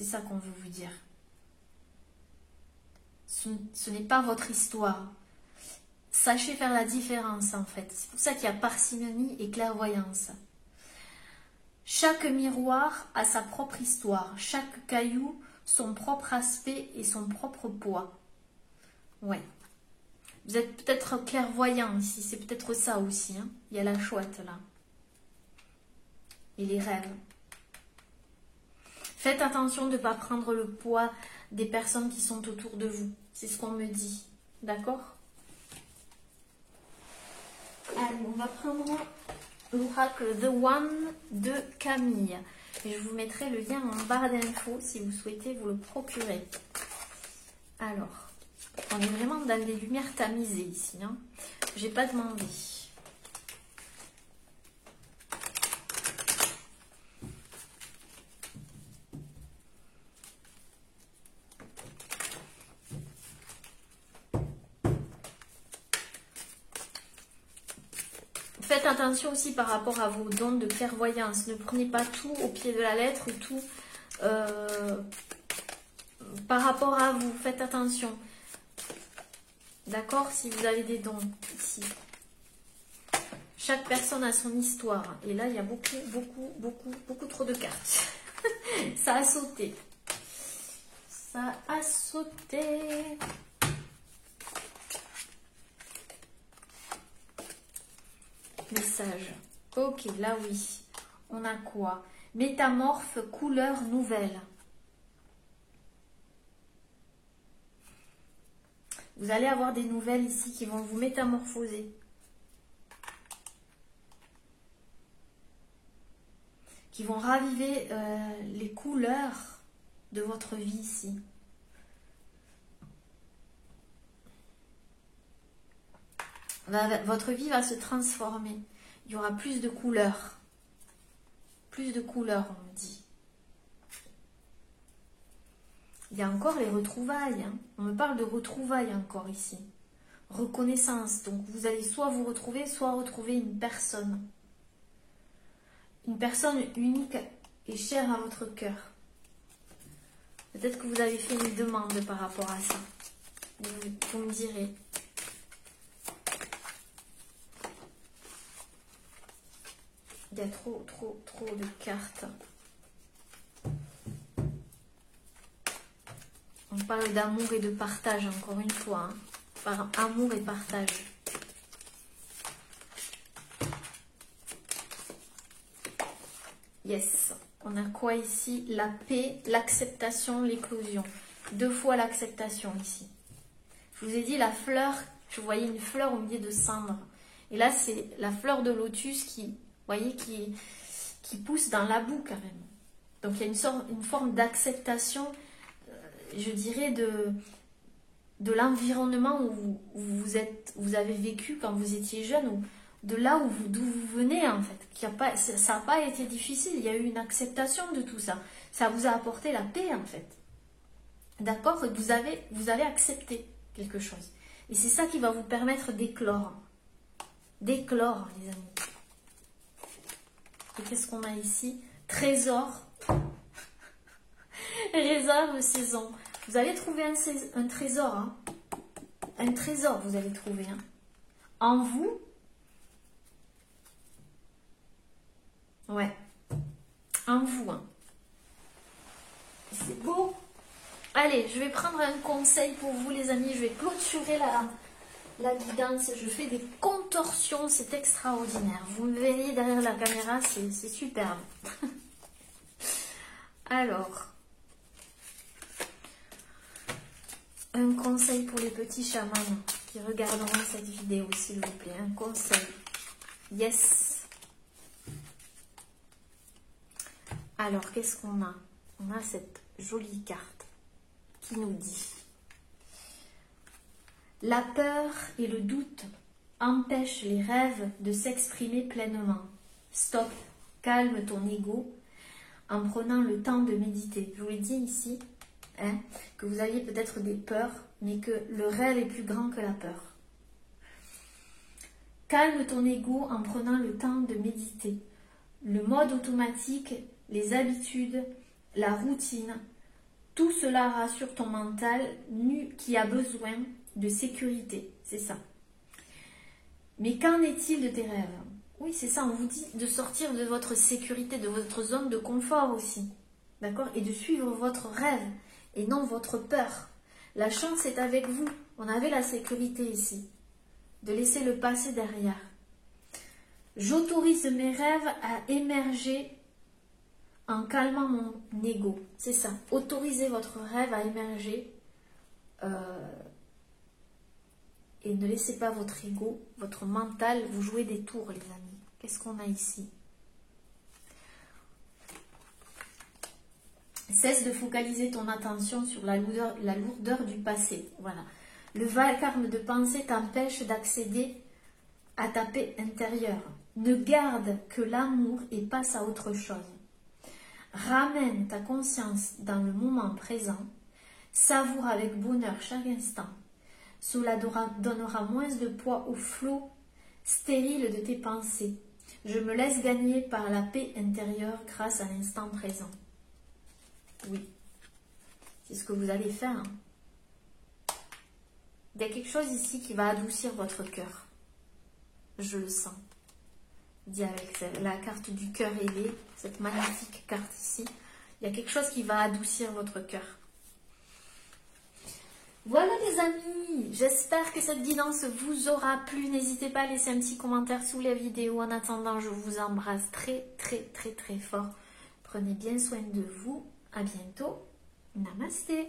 C'est ça qu'on veut vous dire. Ce n'est pas votre histoire. Sachez faire la différence en fait. C'est pour ça qu'il y a parcimonie et clairvoyance. Chaque miroir a sa propre histoire. Chaque caillou, son propre aspect et son propre poids. Ouais. Vous êtes peut-être clairvoyant ici. C'est peut-être ça aussi. Hein. Il y a la chouette là. Et les rêves. Faites attention de ne pas prendre le poids des personnes qui sont autour de vous. C'est ce qu'on me dit. D'accord? Allez, on va prendre l'oracle The One de Camille. Et je vous mettrai le lien en barre d'infos si vous souhaitez vous le procurer. Alors, on est vraiment dans des lumières tamisées ici. Hein. Je n'ai pas demandé. Faites attention aussi par rapport à vos dons de clairvoyance. Ne prenez pas tout au pied de la lettre, tout par rapport à vous. Faites attention. D'accord? Si vous avez des dons ici. Chaque personne a son histoire. Et là, il y a beaucoup trop de cartes. Ça a sauté. Ça a sauté. Message. Ok, là oui. On a quoi? Métamorphe, couleur nouvelle. Vous allez avoir des nouvelles ici qui vont vous métamorphoser. Qui vont raviver les couleurs de votre vie ici. Votre vie va se transformer. Il y aura plus de couleurs. Plus de couleurs, on me dit. Il y a encore les retrouvailles. Hein. On me parle de retrouvailles encore ici. Reconnaissance. Donc vous allez soit vous retrouver, soit retrouver une personne. Une personne unique et chère à votre cœur. Peut-être que vous avez fait une demande par rapport à ça. Vous me direz. Il y a trop de cartes. On parle d'amour et de partage, encore une fois. Hein. Par amour et partage. Yes. On a quoi ici? La paix, l'acceptation, l'éclosion. 2 fois l'acceptation ici. Je vous ai dit la fleur, je voyais une fleur au milieu de cendres. Et là, c'est la fleur de lotus qui... voyez, qui pousse dans la boue carrément. Donc il y a une forme d'acceptation, je dirais, de l'environnement où vous avez vécu quand vous étiez jeune, ou de là d'où vous venez en fait. Ça n'a pas été difficile, il y a eu une acceptation de tout ça. Ça vous a apporté la paix en fait. D'accord? Vous allez accepter quelque chose. Et c'est ça qui va vous permettre d'éclore. D'éclore, les amis. Et qu'est-ce qu'on a ici? Trésor. Réserve saison. Vous allez trouver un trésor. Hein. Un trésor, vous allez trouver. Hein. En vous. Ouais. En vous. Hein. C'est beau. Allez, je vais prendre un conseil pour vous, les amis. Je vais clôturer la guidance. Je fais des contorsions. C'est extraordinaire. Vous me verrez derrière la caméra. C'est superbe. Alors. Un conseil pour les petits chamans qui regarderont cette vidéo, s'il vous plaît. Un conseil. Yes. Alors, qu'est-ce qu'on a? On a cette jolie carte qui nous dit: la peur et le doute empêchent les rêves de s'exprimer pleinement. Stop. Calme ton ego en prenant le temps de méditer. Je vous l'ai dit ici. Hein, que vous aviez peut-être des peurs, mais que le rêve est plus grand que la peur. Calme ton ego en prenant le temps de méditer. Le mode automatique, les habitudes, la routine Tout cela rassure ton mental nu qui a besoin de sécurité. C'est ça. Mais qu'en est-il de tes rêves? Oui, c'est ça, on vous dit de sortir de votre sécurité, de votre zone de confort aussi. D'accord? Et de suivre votre rêve et non votre peur. La chance est avec vous. On avait la sécurité ici. De laisser le passé derrière. J'autorise mes rêves à émerger en calmant mon ego. C'est ça. Autorisez votre rêve à émerger et ne laissez pas votre ego, votre mental vous jouer des tours, les amis. Qu'est-ce qu'on a ici? Cesse de focaliser ton attention sur la lourdeur du passé. Voilà. Le vacarme de pensée t'empêche d'accéder à ta paix intérieure. Ne garde que l'amour et passe à autre chose. Ramène ta conscience dans le moment présent. Savoure avec bonheur chaque instant. Cela donnera moins de poids au flot stérile de tes pensées. Je me laisse gagner par la paix intérieure grâce à l'instant présent. Oui, c'est ce que vous allez faire. Hein. Il y a quelque chose ici qui va adoucir votre cœur. Je le sens. Dit avec la carte du cœur ailé, cette magnifique carte ici. Il y a quelque chose qui va adoucir votre cœur. Voilà les amis, j'espère que cette guidance vous aura plu. N'hésitez pas à laisser un petit commentaire sous la vidéo. En attendant, je vous embrasse très fort. Prenez bien soin de vous. À bientôt. Namasté.